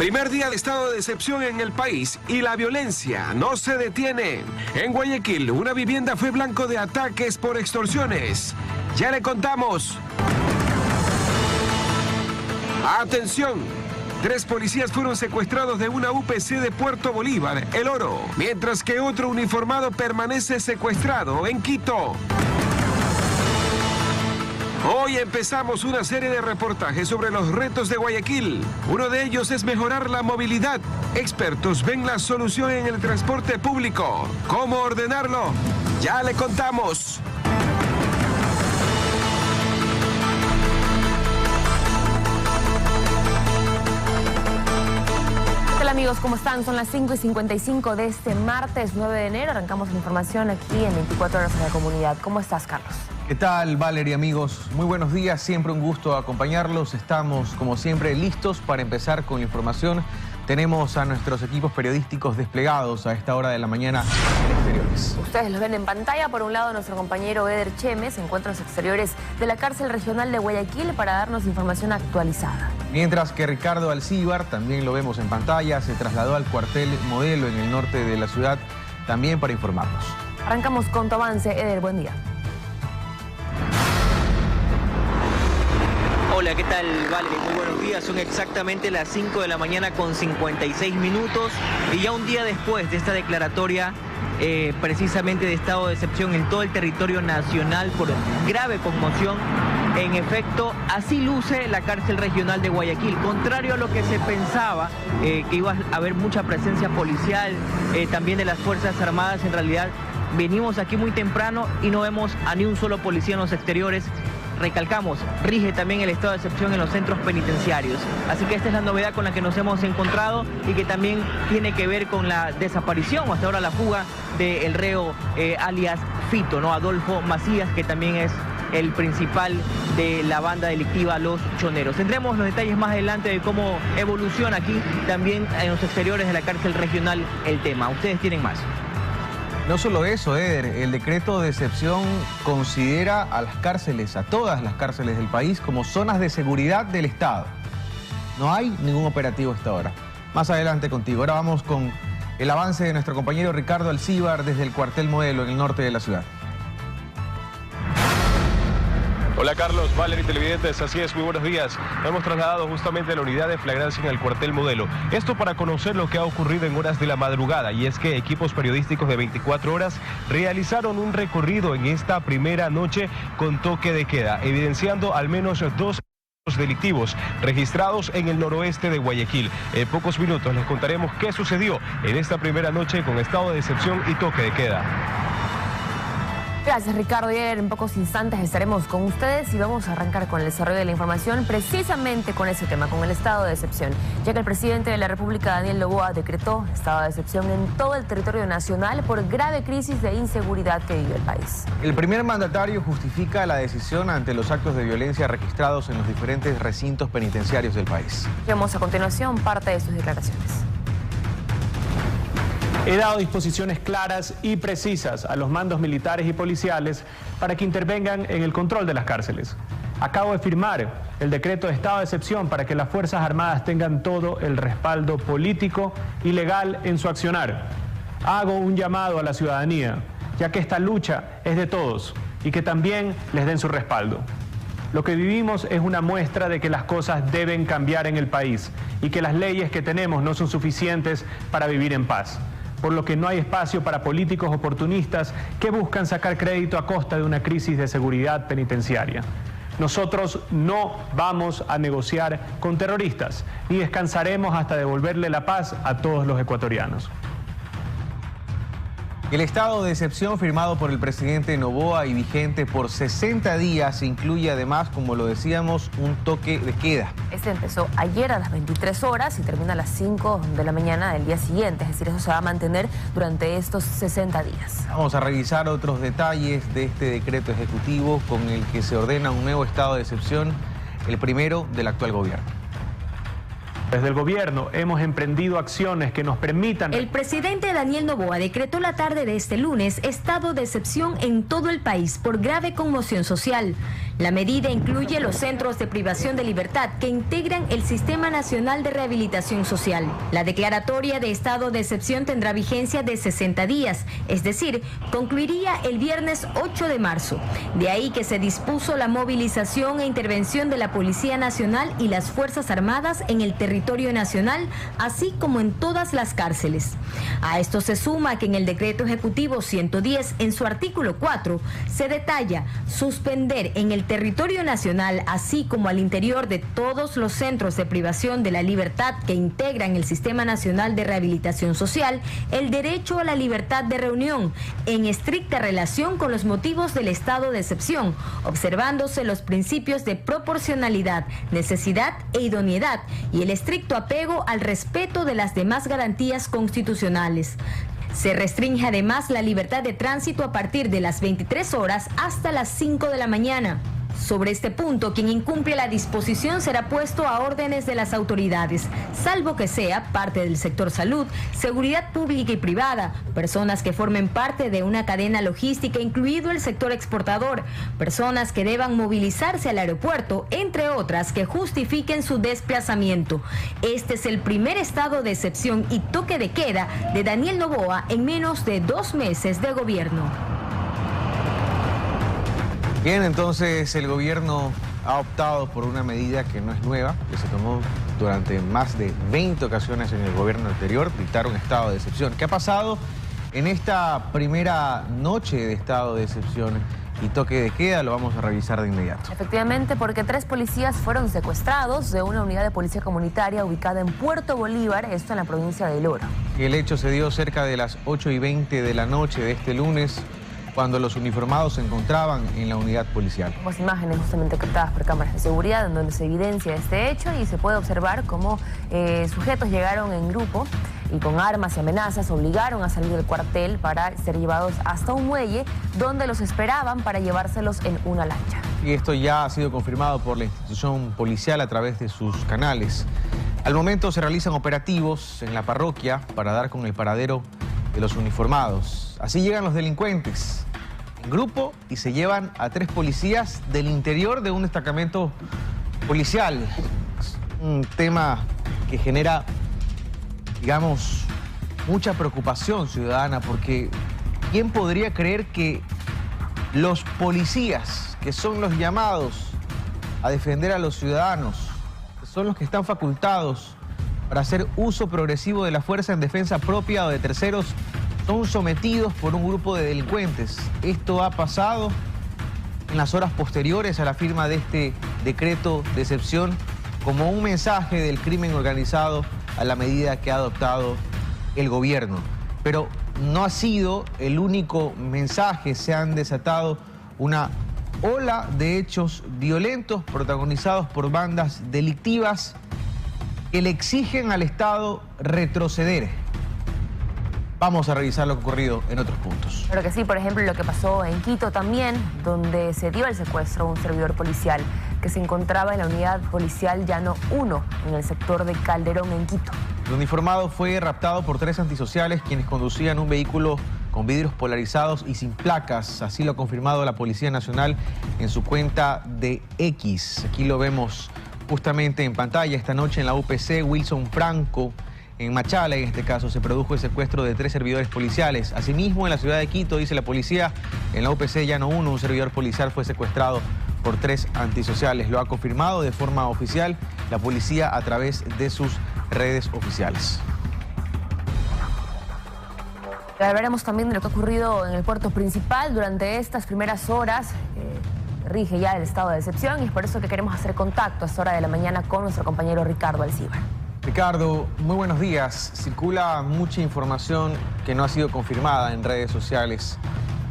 Primer día de estado de excepción en el país y la violencia no se detiene. En Guayaquil, una vivienda fue blanco de ataques por extorsiones. Ya le contamos. Atención, 3 policías fueron secuestrados de una UPC de Puerto Bolívar, El Oro, mientras que otro uniformado permanece secuestrado en Quito. Hoy empezamos una serie de reportajes sobre los retos de Guayaquil. Uno de ellos es mejorar la movilidad. Expertos ven la solución en el transporte público. ¿Cómo ordenarlo? Ya le contamos. Hola amigos, ¿cómo están? Son las 5:55 de este martes 9 de enero. Arrancamos la información aquí en 24 horas en la comunidad. ¿Cómo estás, Carlos? ¿Qué tal, Valeria, amigos? Muy buenos días, siempre un gusto acompañarlos. Estamos, como siempre, listos para empezar con la información. Tenemos a nuestros equipos periodísticos desplegados a esta hora de la mañana en exteriores. Ustedes los ven en pantalla. Por un lado, nuestro compañero Eder Cheme se encuentra en los exteriores de la cárcel regional de Guayaquil para darnos información actualizada. Mientras que Ricardo Alcíbar, también lo vemos en pantalla, se trasladó al cuartel Modelo en el norte de la ciudad, también para informarnos. Arrancamos con tu avance, Eder, buen día. Hola, ¿qué tal, Valeria? Muy buenos días. Son exactamente las 5 de la mañana con 56 minutos y ya un día después de esta declaratoria precisamente de estado de excepción en todo el territorio nacional por grave conmoción. En efecto, así luce la cárcel regional de Guayaquil. Contrario a lo que se pensaba, que iba a haber mucha presencia policial, también de las Fuerzas Armadas, en realidad venimos aquí muy temprano y no vemos a ni un solo policía en los exteriores. Recalcamos, rige también el estado de excepción en los centros penitenciarios. Así que esta es la novedad con la que nos hemos encontrado y que también tiene que ver con la desaparición o hasta ahora la fuga del reo alias Fito, ¿no? Adolfo Macías, que también es el principal de la banda delictiva Los Choneros. Tendremos los detalles más adelante de cómo evoluciona aquí también en los exteriores de la cárcel regional el tema. Ustedes tienen más. No solo eso, Eder, el decreto de excepción considera a las cárceles, a todas las cárceles del país, como zonas de seguridad del Estado. No hay ningún operativo hasta ahora. Más adelante contigo. Ahora vamos con el avance de nuestro compañero Ricardo Alcíbar desde el cuartel Modelo en el norte de la ciudad. Hola Carlos, Valeria y televidentes, así es, muy buenos días. Nos hemos trasladado justamente a la unidad de flagrancia en el cuartel Modelo. Esto para conocer lo que ha ocurrido en horas de la madrugada, y es que equipos periodísticos de 24 horas realizaron un recorrido en esta primera noche con toque de queda, evidenciando al menos 2 delictivos registrados en el noroeste de Guayaquil. En pocos minutos les contaremos qué sucedió en esta primera noche con estado de excepción y toque de queda. Gracias, Ricardo. Y en pocos instantes estaremos con ustedes y vamos a arrancar con el desarrollo de la información precisamente con ese tema, con el estado de excepción, ya que el presidente de la República, Daniel Noboa, decretó estado de excepción en todo el territorio nacional por grave crisis de inseguridad que vive el país. El primer mandatario justifica la decisión ante los actos de violencia registrados en los diferentes recintos penitenciarios del país. Vemos a continuación parte de sus declaraciones. He dado disposiciones claras y precisas a los mandos militares y policiales para que intervengan en el control de las cárceles. Acabo de firmar el decreto de estado de excepción para que las Fuerzas Armadas tengan todo el respaldo político y legal en su accionar. Hago un llamado a la ciudadanía, ya que esta lucha es de todos y que también les den su respaldo. Lo que vivimos es una muestra de que las cosas deben cambiar en el país y que las leyes que tenemos no son suficientes para vivir en paz, por lo que no hay espacio para políticos oportunistas que buscan sacar crédito a costa de una crisis de seguridad penitenciaria. Nosotros no vamos a negociar con terroristas, ni descansaremos hasta devolverle la paz a todos los ecuatorianos. El estado de excepción firmado por el presidente Noboa y vigente por 60 días incluye además, como lo decíamos, un toque de queda. Este empezó ayer a las 23 horas y termina a las 5 de la mañana del día siguiente, es decir, eso se va a mantener durante estos 60 días. Vamos a revisar otros detalles de este decreto ejecutivo con el que se ordena un nuevo estado de excepción, el primero del actual gobierno. Desde el gobierno hemos emprendido acciones que nos permitan... El presidente Daniel Noboa decretó la tarde de este lunes estado de excepción en todo el país por grave conmoción social. La medida incluye los centros de privación de libertad que integran el Sistema Nacional de Rehabilitación Social. La declaratoria de estado de excepción tendrá vigencia de 60 días, es decir, concluiría el viernes 8 de marzo. De ahí que se dispuso la movilización e intervención de la Policía Nacional y las Fuerzas Armadas en el territorio nacional, así como en todas las cárceles. A esto se suma que en el Decreto Ejecutivo 110, en su artículo 4, se detalla suspender en el territorio nacional, así como al interior de todos los centros de privación de la libertad que integran el Sistema Nacional de Rehabilitación Social, el derecho a la libertad de reunión, en estricta relación con los motivos del estado de excepción, observándose los principios de proporcionalidad, necesidad e idoneidad y el estricto apego al respeto de las demás garantías constitucionales. Se restringe además la libertad de tránsito a partir de las 23 horas hasta las 5 de la mañana. Sobre este punto, quien incumple la disposición será puesto a órdenes de las autoridades, salvo que sea parte del sector salud, seguridad pública y privada, personas que formen parte de una cadena logística, incluido el sector exportador, personas que deban movilizarse al aeropuerto, entre otras que justifiquen su desplazamiento. Este es el primer estado de excepción y toque de queda de Daniel Noboa en menos de 2 meses de gobierno. Bien, entonces el gobierno ha optado por una medida que no es nueva, que se tomó durante más de 20 ocasiones en el gobierno anterior, dictar un estado de excepción. ¿Qué ha pasado en esta primera noche de estado de excepción y toque de queda? Lo vamos a revisar de inmediato. Efectivamente, porque 3 policías fueron secuestrados de una unidad de policía comunitaria ubicada en Puerto Bolívar, esto en la provincia de El Oro. El hecho se dio cerca de las 8:20 de la noche de este lunes, cuando los uniformados se encontraban en la unidad policial. Tenemos imágenes justamente captadas por cámaras de seguridad en donde se evidencia este hecho y se puede observar cómo sujetos llegaron en grupo y con armas y amenazas obligaron a salir del cuartel para ser llevados hasta un muelle donde los esperaban para llevárselos en una lancha. Y esto ya ha sido confirmado por la institución policial a través de sus canales. Al momento se realizan operativos en la parroquia para dar con el paradero de los uniformados. Así llegan los delincuentes en grupo y se llevan a 3 policías del interior de un destacamento policial. Es un tema que genera, digamos, mucha preocupación ciudadana, porque ¿quién podría creer que los policías, que son los llamados a defender a los ciudadanos, que son los que están facultados para hacer uso progresivo de la fuerza en defensa propia o de terceros, son sometidos por un grupo de delincuentes? Esto ha pasado en las horas posteriores a la firma de este decreto de excepción como un mensaje del crimen organizado a la medida que ha adoptado el gobierno. Pero no ha sido el único mensaje. Se han desatado una ola de hechos violentos protagonizados por bandas delictivas que le exigen al Estado retroceder. Vamos a revisar lo que ha ocurrido en otros puntos. Pero que sí, por ejemplo, lo que pasó en Quito también, donde se dio el secuestro a un servidor policial que se encontraba en la unidad policial Llano 1, en el sector de Calderón, en Quito. El uniformado fue raptado por 3 antisociales quienes conducían un vehículo con vidrios polarizados y sin placas. Así lo ha confirmado la Policía Nacional en su cuenta de X. Aquí lo vemos justamente en pantalla. Esta noche en la UPC Wilson Franco, en Machala, en este caso, se produjo el secuestro de 3 servidores policiales. Asimismo, en la ciudad de Quito, dice la policía, en la UPC Llano 1, un servidor policial fue secuestrado por 3 antisociales. Lo ha confirmado de forma oficial la policía a través de sus redes oficiales. Hablaremos también de lo que ha ocurrido en el puerto principal durante estas primeras horas. Rige ya el estado de excepción y es por eso que queremos hacer contacto a esta hora de la mañana con nuestro compañero Ricardo Alcíbar. Ricardo, muy buenos días. Circula mucha información que no ha sido confirmada en redes sociales.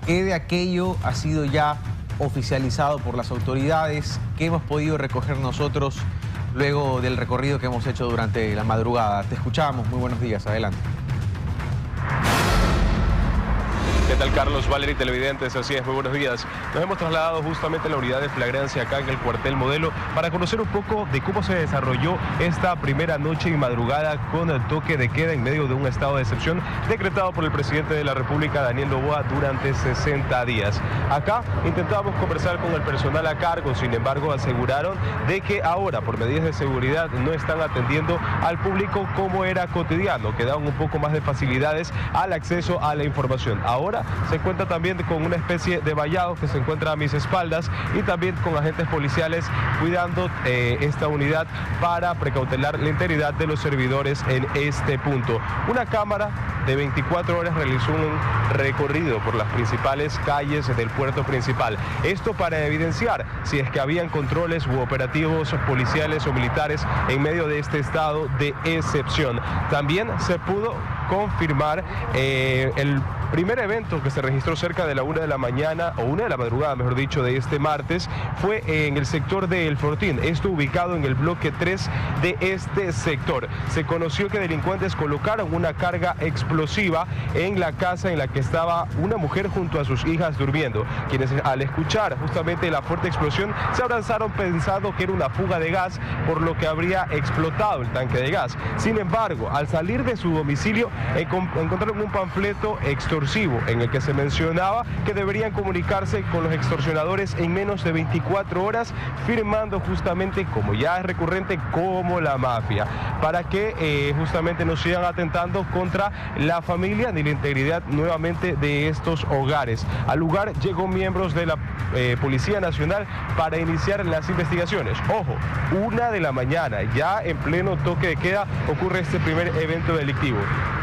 ¿Qué de aquello ha sido ya oficializado por las autoridades? ¿Qué hemos podido recoger nosotros luego del recorrido que hemos hecho durante la madrugada? Te escuchamos. Muy buenos días. Adelante. ¿Qué tal, Carlos? Valery, televidentes, así es, muy buenos días. Nos hemos trasladado justamente a la unidad de flagrancia acá en el cuartel Modelo para conocer un poco de cómo se desarrolló esta primera noche y madrugada con el toque de queda en medio de un estado de excepción decretado por el presidente de la República, Daniel Noboa, durante 60 días. Acá intentamos conversar con el personal a cargo, sin embargo aseguraron de que ahora, por medidas de seguridad, no están atendiendo al público como era cotidiano, que daban un poco más de facilidades al acceso a la información. Ahora se cuenta también con una especie de vallado que se encuentra a mis espaldas y también con agentes policiales cuidando esta unidad para precautelar la integridad de los servidores en este punto. Una cámara de 24 horas realizó un recorrido por las principales calles del puerto principal. Esto para evidenciar si es que habían controles u operativos policiales o militares en medio de este estado de excepción. También se pudo confirmar el primer evento que se registró cerca de la 1 de la mañana, o 1 de la madrugada, mejor dicho, de este martes, fue en el sector de El Fortín, esto ubicado en el bloque 3 de este sector. Se conoció que delincuentes colocaron una carga explosiva en la casa en la que estaba una mujer junto a sus hijas durmiendo, quienes al escuchar justamente la fuerte explosión se abrazaron pensando que era una fuga de gas, por lo que habría explotado el tanque de gas. Sin embargo, al salir de su domicilio encontraron un panfleto extorsivo en el que se mencionaba que deberían comunicarse con los extorsionadores en menos de 24 horas, firmando justamente, como ya es recurrente, como la mafia, para que justamente no sigan atentando contra la familia ni la integridad nuevamente de estos hogares. Al lugar llegó miembros de la Policía Nacional para iniciar las investigaciones. Ojo, 1 de la mañana, ya en pleno toque de queda, ocurre este primer evento delictivo.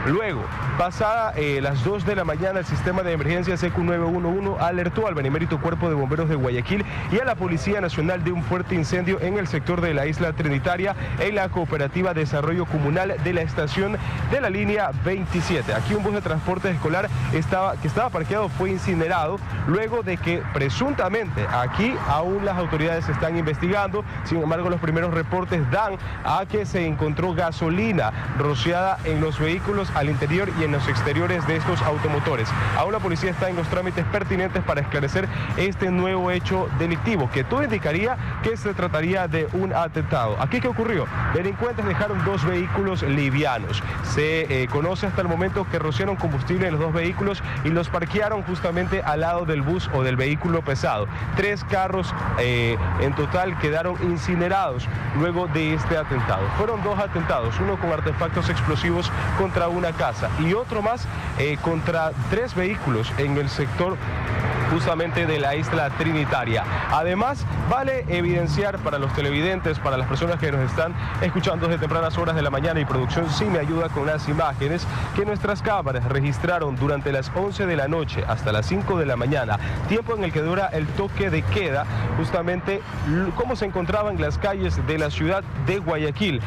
Luego, pasada las 2 de la mañana, el sistema de emergencia CQ 911 alertó al benemérito Cuerpo de Bomberos de Guayaquil y a la Policía Nacional de un fuerte incendio en el sector de la Isla Trinitaria, en la Cooperativa Desarrollo Comunal de la estación de la línea 27. Aquí un bus de transporte escolar que estaba parqueado fue incinerado, luego de que presuntamente, aquí aún las autoridades están investigando. Sin embargo, los primeros reportes dan a que se encontró gasolina rociada en los vehículos al interior y en los exteriores de estos automotores. Aún la policía está en los trámites pertinentes para esclarecer este nuevo hecho delictivo, que todo indicaría que se trataría de un atentado. ¿Aquí qué ocurrió? Delincuentes dejaron 2 vehículos livianos. Se conoce hasta el momento que rociaron combustible en los 2 vehículos y los parquearon justamente al lado del bus o del vehículo pesado. 3 carros en total quedaron incinerados luego de este atentado. Fueron 2 atentados, uno con artefactos explosivos contra una casa y otro más contra 3 vehículos en el sector justamente de la Isla Trinitaria. Además, vale evidenciar para los televidentes, para las personas que nos están escuchando desde tempranas horas de la mañana, y producción sí me ayuda con las imágenes, que nuestras cámaras registraron durante las 11 de la noche hasta las 5 de la mañana, tiempo en el que dura el toque de queda, justamente cómo se encontraban las calles de la ciudad de Guayaquil.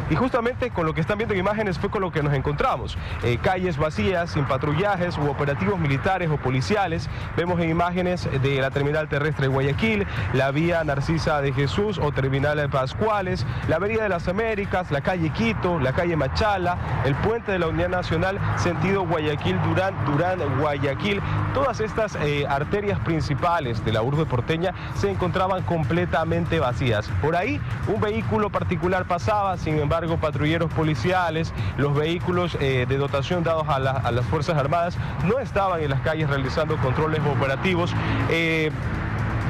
Y justamente con lo que están viendo en imágenes fue con lo que nos encontramos. Calles vacías, sin patrullajes u operativos militares o policiales. Vemos en imágenes de la terminal terrestre de Guayaquil, la vía Narcisa de Jesús o terminal de Pascuales, la avenida de las Américas, la calle Quito, la calle Machala, el puente de la Unidad Nacional, sentido Guayaquil-Durán, Durán-Guayaquil. Todas estas arterias principales de la urbe porteña se encontraban completamente vacías. Por ahí un vehículo particular pasaba, sin embargo patrulleros policiales, los vehículos de dotación dados a las Fuerzas Armadas no estaban en las calles realizando controles operativos.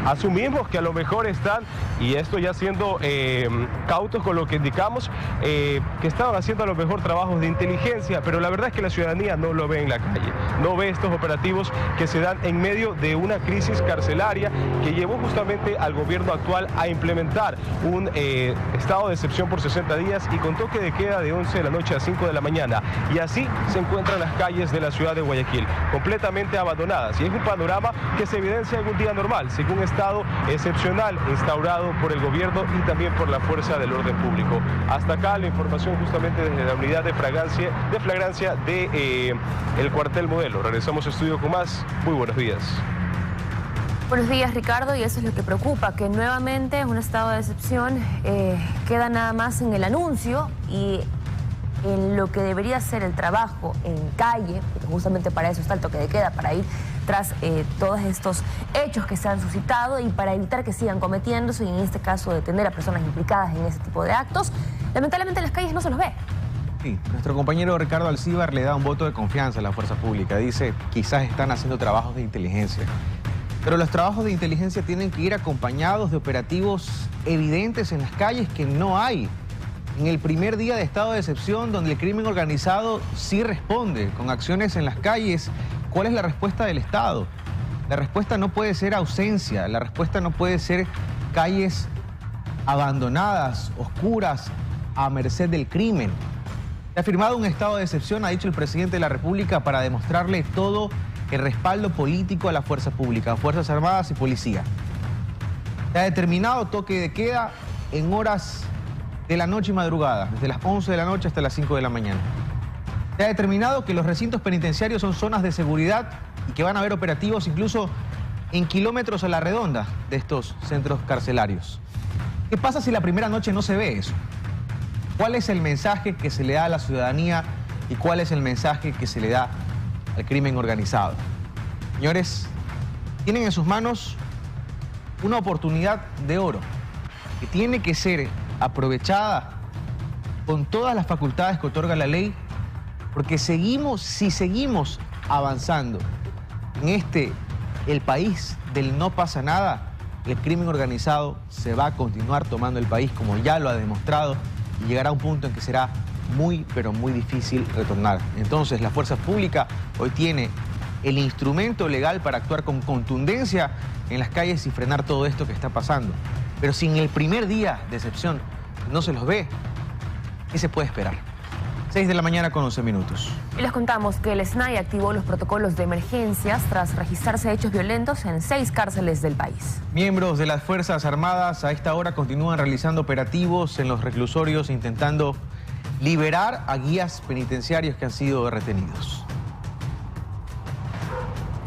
Asumimos que a lo mejor están, y esto ya siendo cautos con lo que indicamos, que estaban haciendo a lo mejor trabajos de inteligencia, pero la verdad es que la ciudadanía no lo ve en la calle, no ve estos operativos que se dan en medio de una crisis carcelaria que llevó justamente al gobierno actual a implementar un estado de excepción por 60 días y con toque de queda de 11 de la noche a 5 de la mañana. Y así se encuentran las calles de la ciudad de Guayaquil, completamente abandonadas. Y es un panorama que se evidencia en un día normal, según estado excepcional instaurado por el gobierno y también por la fuerza del orden público. Hasta acá la información justamente desde la unidad de flagrancia de el cuartel Modelo. Regresamos a estudio con más. Muy buenos días. Buenos días, Ricardo, y eso es lo que preocupa, que nuevamente un estado de excepción queda nada más en el anuncio y en lo que debería ser el trabajo en calle, porque justamente para eso está el toque de queda, para ir tras todos estos hechos que se han suscitado y para evitar que sigan cometiéndose y en este caso detener a personas implicadas en ese tipo de actos, lamentablemente en las calles no se los ve. Sí, nuestro compañero Ricardo Alcíbar le da un voto de confianza a la fuerza pública. Dice, quizás están haciendo trabajos de inteligencia. Pero los trabajos de inteligencia tienen que ir acompañados de operativos evidentes en las calles que no hay. En el primer día de estado de excepción, donde el crimen organizado sí responde con acciones en las calles, ¿cuál es la respuesta del Estado? La respuesta no puede ser ausencia, la respuesta no puede ser calles abandonadas, oscuras, a merced del crimen. Se ha firmado un estado de excepción, ha dicho el presidente de la República, para demostrarle todo el respaldo político a la fuerza pública, a Fuerzas Armadas y Policía. Se ha determinado toque de queda en horas de la noche y madrugada, desde las 11 de la noche hasta las 5 de la mañana. Se ha determinado que los recintos penitenciarios son zonas de seguridad y que van a haber operativos incluso en kilómetros a la redonda de estos centros carcelarios. ¿Qué pasa si la primera noche no se ve eso? ¿Cuál es el mensaje que se le da a la ciudadanía y cuál es el mensaje que se le da al crimen organizado? Señores, tienen en sus manos una oportunidad de oro que tiene que ser aprovechada con todas las facultades que otorga la ley, porque si seguimos avanzando en el país del no pasa nada, el crimen organizado se va a continuar tomando el país como ya lo ha demostrado y llegará a un punto en que será muy, pero muy difícil retornar. Entonces, la fuerza pública hoy tiene el instrumento legal para actuar con contundencia en las calles y frenar todo esto que está pasando. Pero si en el primer día de excepción no se los ve, ¿qué se puede esperar? 6 de la mañana con 11 minutos. Y les contamos que el SNAI activó los protocolos de emergencias tras registrarse hechos violentos en 6 cárceles del país. Miembros de las Fuerzas Armadas a esta hora continúan realizando operativos en los reclusorios intentando liberar a guías penitenciarios que han sido retenidos.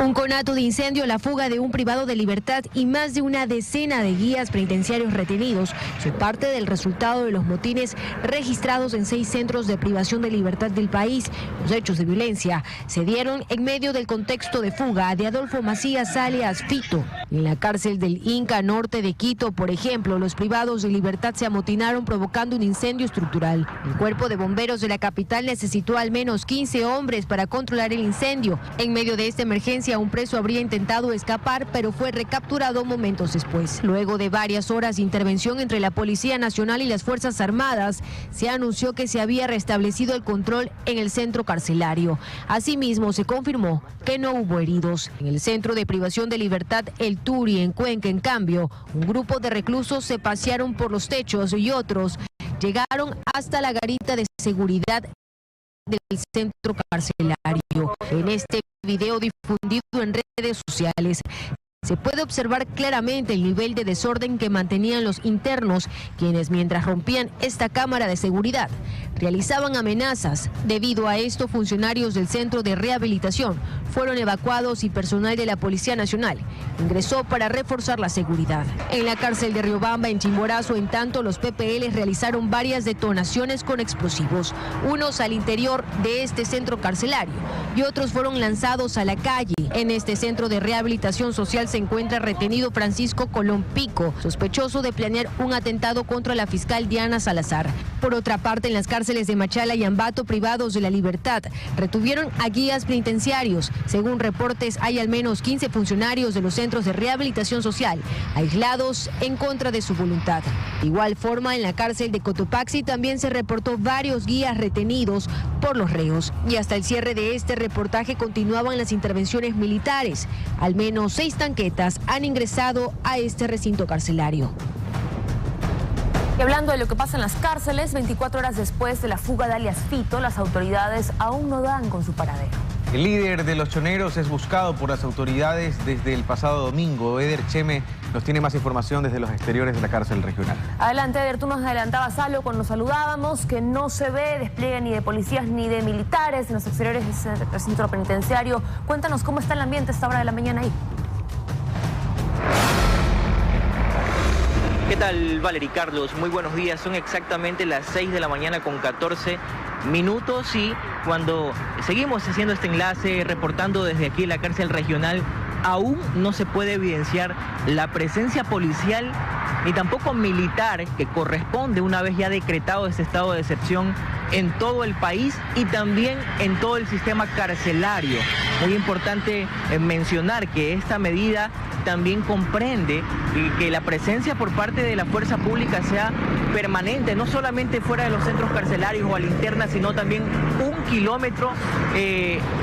Un conato de incendio, la fuga de un privado de libertad y más de una decena de guías penitenciarios retenidos son parte del resultado de los motines registrados en 6 centros de privación de libertad del país. Los hechos de violencia se dieron en medio del contexto de fuga de Adolfo Macías alias Fito. En la cárcel del Inca norte de Quito, por ejemplo, los privados de libertad se amotinaron provocando un incendio estructural. El cuerpo de bomberos de la capital necesitó al menos 15 hombres para controlar el incendio. En medio de esta emergencia, un preso habría intentado escapar, pero fue recapturado momentos después. Luego de varias horas de intervención entre la Policía Nacional y las Fuerzas Armadas, se anunció que se había restablecido el control en el centro carcelario. Asimismo, se confirmó que no hubo heridos. En el centro de privación de libertad El Turi, en Cuenca, en cambio, un grupo de reclusos se pasearon por los techos y otros llegaron hasta la garita de seguridad del centro carcelario. En este video difundido en redes sociales se puede observar claramente el nivel de desorden que mantenían los internos, quienes mientras rompían esta cámara de seguridad realizaban amenazas. Debido a esto, funcionarios del centro de rehabilitación fueron evacuados y personal de la Policía Nacional ingresó para reforzar la seguridad. En la cárcel de Riobamba, en Chimborazo, en tanto, los PPL realizaron varias detonaciones con explosivos, unos al interior de este centro carcelario y otros fueron lanzados a la calle. En este centro de rehabilitación social se encuentra retenido Francisco Colón Pico, sospechoso de planear un atentado contra la fiscal Diana Salazar. Por otra parte, en las cárceles de Machala y Ambato, privados de la libertad retuvieron a guías penitenciarios. Según reportes, hay al menos 15 funcionarios de los centros de rehabilitación social aislados en contra de su voluntad. De igual forma, en la cárcel de Cotopaxi también se reportó varios guías retenidos por los reos. Y hasta el cierre de este reportaje continuaban las intervenciones militares. Al menos 6 tanquetas han ingresado a este recinto carcelario. Y hablando de lo que pasa en las cárceles, 24 horas después de la fuga de alias Fito, las autoridades aún no dan con su paradero. El líder de los choneros es buscado por las autoridades desde el pasado domingo. Eder Cheme nos tiene más información desde los exteriores de la cárcel regional. Adelante, Eder, tú nos adelantabas algo cuando nos saludábamos, que no se ve despliegue ni de policías ni de militares en los exteriores del recinto penitenciario. Cuéntanos cómo está el ambiente a esta hora de la mañana ahí. ¿Qué tal, Valerie, Carlos? Muy buenos días. Son exactamente las 6 de la mañana con 14 minutos y cuando seguimos haciendo este enlace, reportando desde aquí la cárcel regional, aún no se puede evidenciar la presencia policial ni tampoco militar que corresponde una vez ya decretado este estado de excepción en todo el país y también en todo el sistema carcelario. Muy importante mencionar que esta medida también comprende que la presencia por parte de la fuerza pública sea permanente, no solamente fuera de los centros carcelarios o a la interna, sino también 1 kilómetro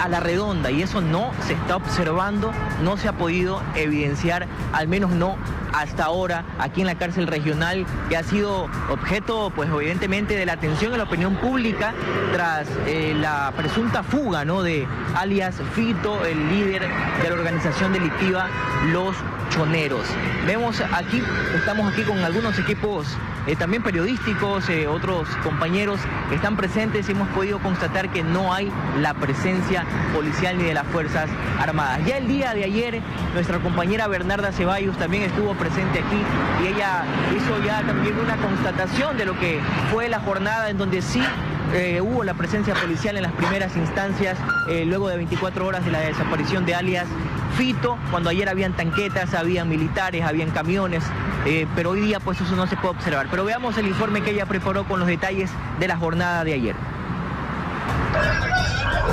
a la redonda, y eso no se está observando, no se ha podido evidenciar, al menos no hasta ahora, aquí en la cárcel regional, que ha sido objeto, pues evidentemente, de la atención de la opinión pública tras la presunta fuga, ¿no?, de alias Fito, el líder de la organización delictiva Los Choneros. Vemos aquí, estamos aquí con algunos equipos también periodísticos, otros compañeros que están presentes y hemos podido constatar que no hay la presencia policial ni de las Fuerzas Armadas. Ya el día de ayer, nuestra compañera Bernarda Ceballos también estuvo presente aquí y ella hizo ya también una constatación de lo que fue la jornada en donde sí hubo la presencia policial en las primeras instancias, luego de 24 horas de la desaparición de alias Fito, cuando ayer habían tanquetas, habían militares, habían camiones, pero hoy día pues eso no se puede observar. Pero veamos el informe que ella preparó con los detalles de la jornada de ayer.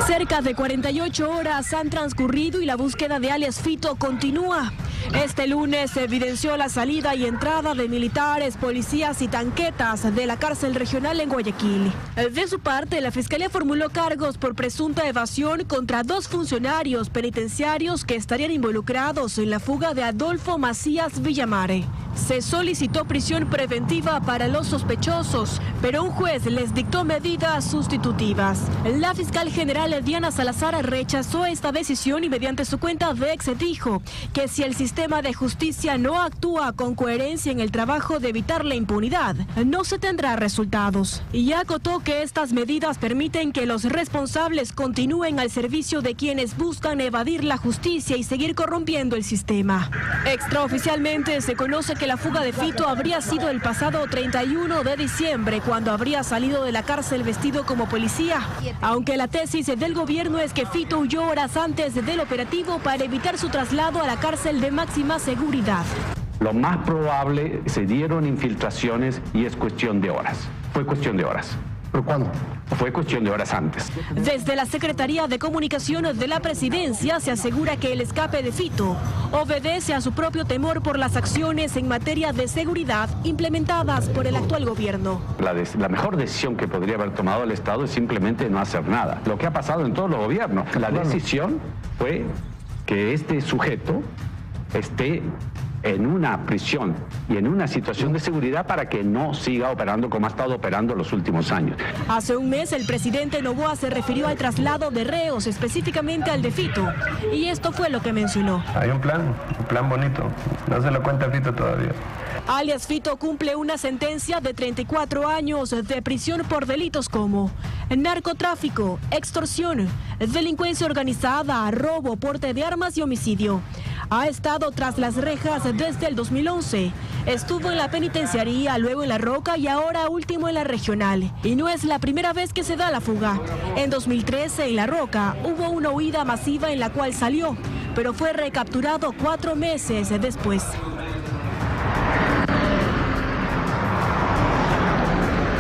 Cerca de 48 horas han transcurrido y la búsqueda de alias Fito continúa. Este lunes se evidenció la salida y entrada de militares, policías y tanquetas de la cárcel regional en Guayaquil. De su parte, la Fiscalía formuló cargos por presunta evasión contra 2 funcionarios penitenciarios que estarían involucrados en la fuga de Adolfo Macías Villamare. Se solicitó prisión preventiva para los sospechosos, pero un juez les dictó medidas sustitutivas. La fiscal general Diana Salazar rechazó esta decisión y mediante su cuenta de X dijo que si el sistema de justicia no actúa con coherencia en el trabajo de evitar la impunidad, no se tendrá resultados. Y acotó que estas medidas permiten que los responsables continúen al servicio de quienes buscan evadir la justicia y seguir corrompiendo el sistema. Extraoficialmente se conoce que la fuga de Fito habría sido el pasado 31 de diciembre, cuando habría salido de la cárcel vestido como policía, aunque la tesis del gobierno es que Fito huyó horas antes del operativo para evitar su traslado a la cárcel de máxima seguridad. Lo más probable, se dieron infiltraciones y es cuestión de horas. Fue cuestión de horas. ¿Pero cuándo? Fue cuestión de horas antes. Desde la Secretaría de Comunicaciones de la Presidencia se asegura que el escape de Fito obedece a su propio temor por las acciones en materia de seguridad implementadas por el actual gobierno. La mejor decisión que podría haber tomado el Estado es simplemente no hacer nada. Lo que ha pasado en todos los gobiernos. La decisión fue que este sujeto esté en una prisión y en una situación de seguridad para que no siga operando como ha estado operando los últimos años. Hace un mes el presidente Noboa se refirió al traslado de reos, específicamente al de Fito, y esto fue lo que mencionó. Hay un plan bonito, no se lo cuenta Fito todavía. Alias Fito cumple una sentencia de 34 años de prisión por delitos como narcotráfico, extorsión, delincuencia organizada, robo, porte de armas y homicidio. Ha estado tras las rejas desde el 2011. Estuvo en la penitenciaría, luego en La Roca y ahora último en la regional. Y no es la primera vez que se da la fuga. En 2013, en La Roca, hubo una huida masiva en la cual salió, pero fue recapturado 4 meses después.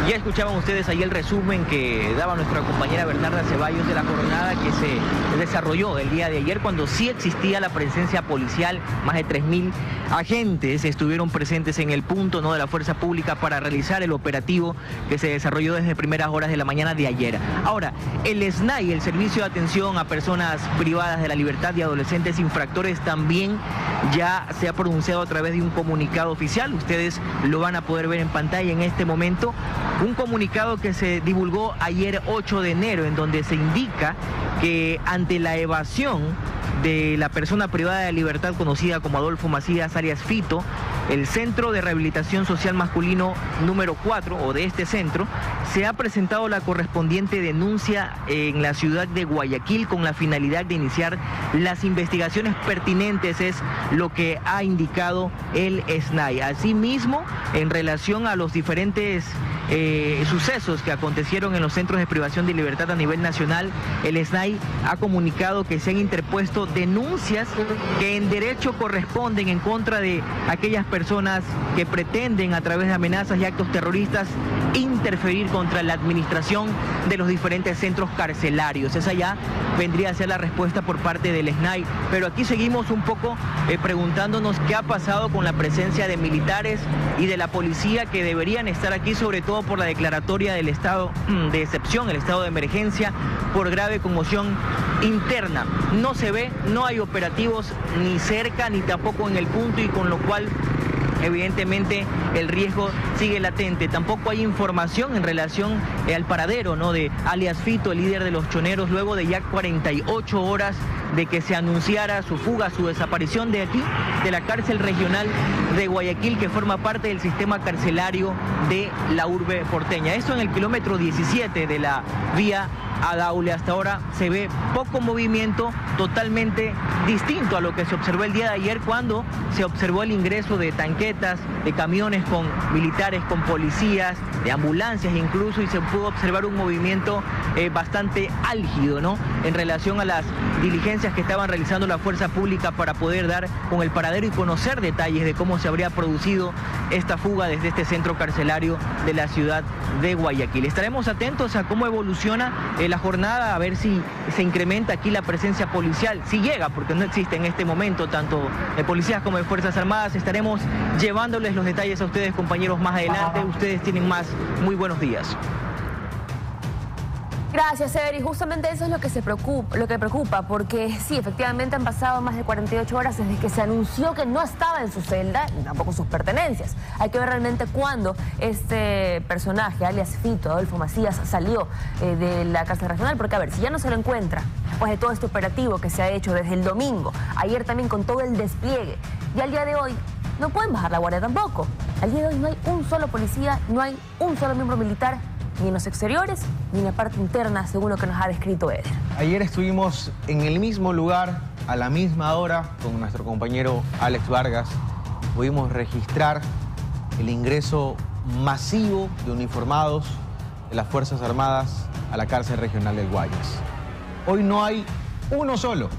Ya escuchaban ustedes ahí el resumen que daba nuestra compañera Bernarda Ceballos de la jornada que se desarrolló el día de ayer, cuando sí existía la presencia policial. Más de 3.000 agentes estuvieron presentes en el punto, ¿no?, de la fuerza pública para realizar el operativo que se desarrolló desde primeras horas de la mañana de ayer. Ahora, el SNAI, el Servicio de Atención a Personas Privadas de la Libertad y Adolescentes Infractores, también ya se ha pronunciado a través de un comunicado oficial. Ustedes lo van a poder ver en pantalla en este momento. Un comunicado que se divulgó ayer 8 de enero, en donde se indica que ante la evasión de la persona privada de libertad conocida como Adolfo Macías alias Fito, el Centro de Rehabilitación Social Masculino número 4, o de este centro, se ha presentado la correspondiente denuncia en la ciudad de Guayaquil con la finalidad de iniciar las investigaciones pertinentes, es lo que ha indicado el SNAI. Asimismo, en relación a los diferentes sucesos que acontecieron en los centros de privación de libertad a nivel nacional, el SNAI ha comunicado que se han interpuesto denuncias que en derecho corresponden en contra de aquellas personas que pretenden a través de amenazas y actos terroristas interferir contra la administración de los diferentes centros carcelarios. Esa ya vendría a ser la respuesta por parte del SNAI, pero aquí seguimos un poco preguntándonos qué ha pasado con la presencia de militares y de la policía que deberían estar aquí, sobre todo por la declaratoria del estado de excepción, el estado de emergencia por grave conmoción interna. No se ve, no hay operativos ni cerca ni tampoco en el punto, y con lo cual evidentemente el riesgo sigue latente. Tampoco hay información en relación al paradero, ¿no?, de alias Fito, el líder de los choneros, luego de ya 48 horas de que se anunciara su fuga, su desaparición de aquí, de la cárcel regional de Guayaquil, que forma parte del sistema carcelario de la urbe porteña. Esto en el kilómetro 17 de la vía a Daule. Hasta ahora se ve poco movimiento, totalmente distinto a lo que se observó el día de ayer, cuando se observó el ingreso de tanquetas, de camiones con militares, con policías, de ambulancias incluso, y se pudo observar un movimiento bastante álgido, ¿no?, en relación a las diligencias que estaban realizando la fuerza pública para poder dar con el paradero y conocer detalles de cómo se habría producido esta fuga desde este centro carcelario de la ciudad de Guayaquil. Estaremos atentos a cómo evoluciona la jornada, a ver si se incrementa aquí la presencia policial, si llega, porque no existe en este momento tanto de policías como de Fuerzas Armadas. Estaremos llevándoles los detalles a ustedes, compañeros, más adelante. Ustedes tienen más. Muy buenos días. Gracias, Eder, y justamente eso es lo que preocupa, porque sí, efectivamente han pasado más de 48 horas desde que se anunció que no estaba en su celda, ni tampoco sus pertenencias. Hay que ver realmente cuándo este personaje, alias Fito, Adolfo Macías, salió de la cárcel regional, porque a ver, si ya no se lo encuentra, después de todo este operativo que se ha hecho desde el domingo, ayer también con todo el despliegue, y al día de hoy no pueden bajar la guardia tampoco. Al día de hoy no hay un solo policía, no hay un solo miembro militar, ni en los exteriores, ni en la parte interna, según lo que nos ha descrito Eder. Ayer estuvimos en el mismo lugar, a la misma hora, con nuestro compañero Alex Vargas. Pudimos registrar el ingreso masivo de uniformados de las Fuerzas Armadas a la cárcel regional del Guayas. Hoy no hay uno solo,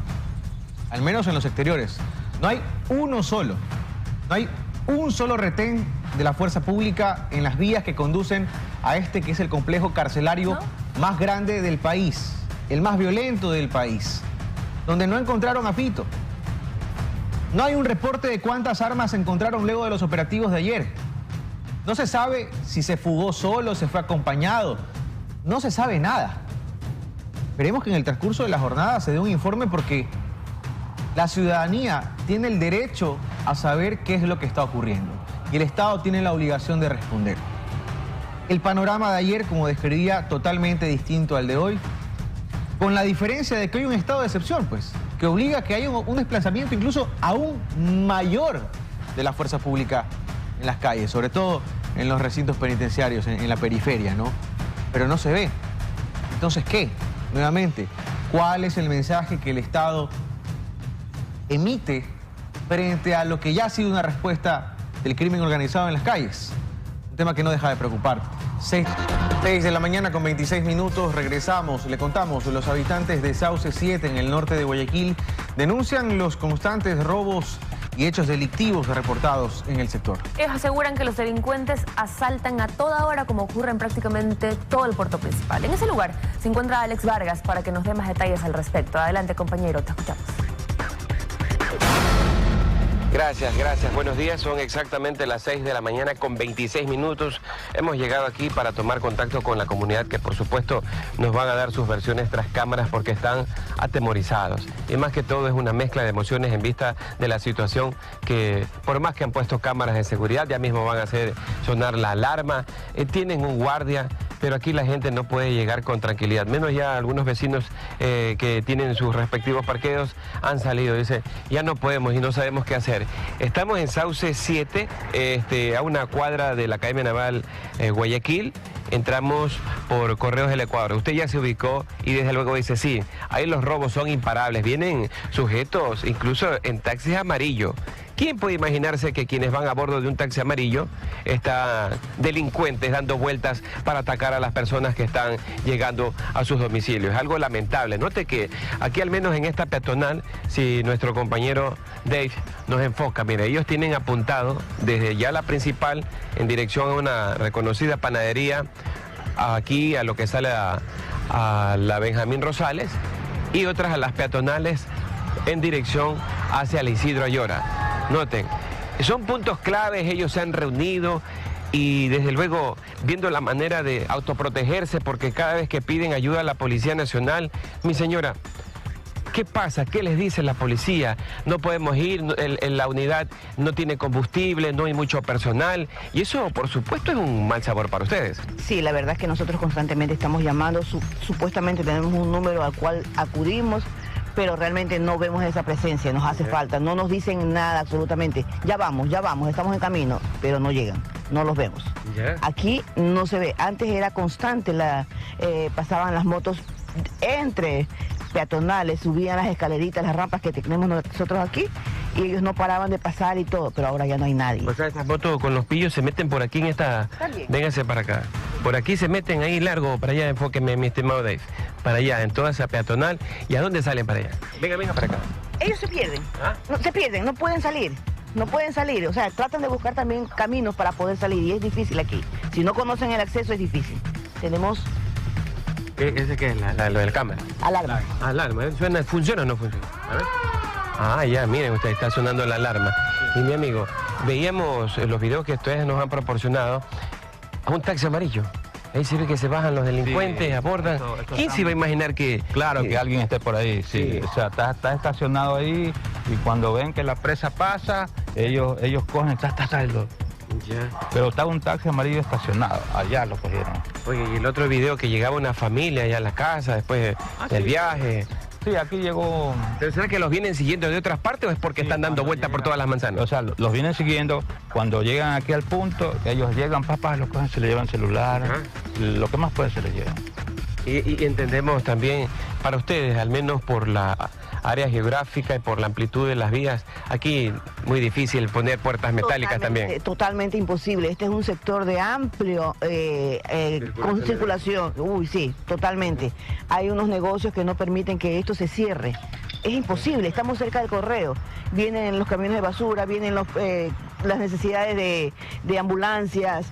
al menos en los exteriores. No hay uno solo. No hay un solo retén de la fuerza pública en las vías que conducen a este que es el complejo carcelario más grande del país, el más violento del país, donde no encontraron a Fito. No hay un reporte de cuántas armas se encontraron luego de los operativos de ayer. No se sabe si se fugó solo, se fue acompañado. No se sabe nada. Esperemos que en el transcurso de la jornada se dé un informe, porque la ciudadanía tiene el derecho a saber qué es lo que está ocurriendo. Y el Estado tiene la obligación de responder. El panorama de ayer, como describía, totalmente distinto al de hoy, con la diferencia de que hay un estado de excepción, pues, que obliga a que haya un desplazamiento incluso aún mayor de la fuerza pública en las calles, sobre todo en los recintos penitenciarios, en la periferia, ¿no? Pero no se ve. Entonces, ¿qué? Nuevamente, ¿cuál es el mensaje que el Estado emite frente a lo que ya ha sido una respuesta del crimen organizado en las calles? Un tema que no deja de preocupar. 6 de la mañana con 26 minutos, regresamos, le contamos. Los habitantes de Sauce 7 en el norte de Guayaquil denuncian los constantes robos y hechos delictivos reportados en el sector. Ellos aseguran que los delincuentes asaltan a toda hora, como ocurre en prácticamente todo el puerto principal. En ese lugar se encuentra Alex Vargas para que nos dé más detalles al respecto. Adelante, compañero, te escuchamos. Gracias. Buenos días, son exactamente las 6 de la mañana con 26 minutos. Hemos llegado aquí para tomar contacto con la comunidad, que por supuesto nos van a dar sus versiones tras cámaras, porque están atemorizados. Y más que todo es una mezcla de emociones en vista de la situación, que por más que han puesto cámaras de seguridad, ya mismo van a hacer sonar la alarma, tienen un guardia, pero aquí la gente no puede llegar con tranquilidad. Menos ya algunos vecinos que tienen sus respectivos parqueos han salido. Dice, ya no podemos y no sabemos qué hacer. Estamos en Sauce 7, a una cuadra de la Academia Naval Guayaquil. Entramos por Correos del Ecuador. Usted ya se ubicó y desde luego dice, sí, ahí los robos son imparables. Vienen sujetos incluso en taxis amarillos ¿Quién puede imaginarse que quienes van a bordo de un taxi amarillo están delincuentes dando vueltas para atacar a las personas que están llegando a sus domicilios? Es algo lamentable. Note que aquí, al menos en esta peatonal, si nuestro compañero Dave nos enfoca, mire, ellos tienen apuntado desde ya la principal en dirección a una reconocida panadería, aquí a lo que sale a la Benjamín Rosales, y otras a las peatonales en dirección hacia el Isidro Ayora. Noten, son puntos claves, ellos se han reunido y desde luego viendo la manera de autoprotegerse, porque cada vez que piden ayuda a la Policía Nacional, mi señora, ¿qué pasa? ¿Qué les dice la policía? No podemos ir, la unidad no tiene combustible, no hay mucho personal, y eso por supuesto es un mal sabor para ustedes. Sí, la verdad es que nosotros constantemente estamos llamando, supuestamente tenemos un número al cual acudimos, pero realmente no vemos esa presencia, nos hace falta, no nos dicen nada absolutamente. Ya vamos, estamos en camino, pero no llegan, no los vemos. Aquí no se ve, antes era constante, pasaban las motos entre peatonales, subían las escaleritas, las rampas que tenemos nosotros aquí, y ellos no paraban de pasar y todo, pero ahora ya no hay nadie. O sea, estas motos con los pillos se meten por aquí en esta... Vénganse para acá. Por aquí se meten ahí largo, para allá, enfóqueme, mi estimado Dave. Para allá, en toda esa peatonal. ¿Y a dónde salen para allá? Venga para acá. Ellos se pierden, se pierden, no pueden salir. No pueden salir, o sea, tratan de buscar también caminos para poder salir, y es difícil aquí. Si no conocen el acceso es difícil. Tenemos... ¿Ese qué es? Lo del cámara. Alarma. Alarma. ¿Funciona o no funciona? A ver. Ah, ya, miren, usted está sonando la alarma. Y mi amigo, veíamos los videos que ustedes nos han proporcionado a un taxi amarillo. Ahí se ve que se bajan los delincuentes, abordan. ¿Quién se iba a imaginar que...? Claro, que alguien esté por ahí, sí. O sea, está estacionado ahí, y cuando ven que la presa pasa, ellos cogen, Ya. Pero estaba un taxi amarillo estacionado, allá lo cogieron. Oye, y el otro video que llegaba una familia allá a la casa después del viaje. Sí, aquí llegó... ¿Pero será que los vienen siguiendo de otras partes o es porque están dando vueltas por todas las manzanas? O sea, los vienen siguiendo. Cuando llegan aquí al punto, ellos llegan, papás, los cogen, se les llevan celular, lo que más pueden se les llevan. Y entendemos también, para ustedes, al menos por la área geográfica y por la amplitud de las vías, aquí muy difícil poner puertas metálicas también. Totalmente imposible. Este es un sector de amplio con circulación. Uy, sí, totalmente. Hay unos negocios que no permiten que esto se cierre. Es imposible, estamos cerca del correo. Vienen los camiones de basura, vienen las necesidades de ambulancias,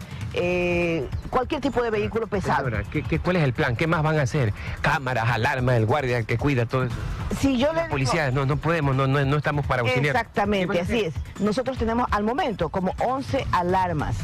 cualquier tipo de vehículo pesado. Ahora, ¿cuál es el plan? ¿Qué más van a hacer? Cámaras, alarmas, el guardia que cuida todo eso. Si yo le policía, no podemos, no estamos para auxiliar. Exactamente, así es. Nosotros tenemos al momento como 11 alarmas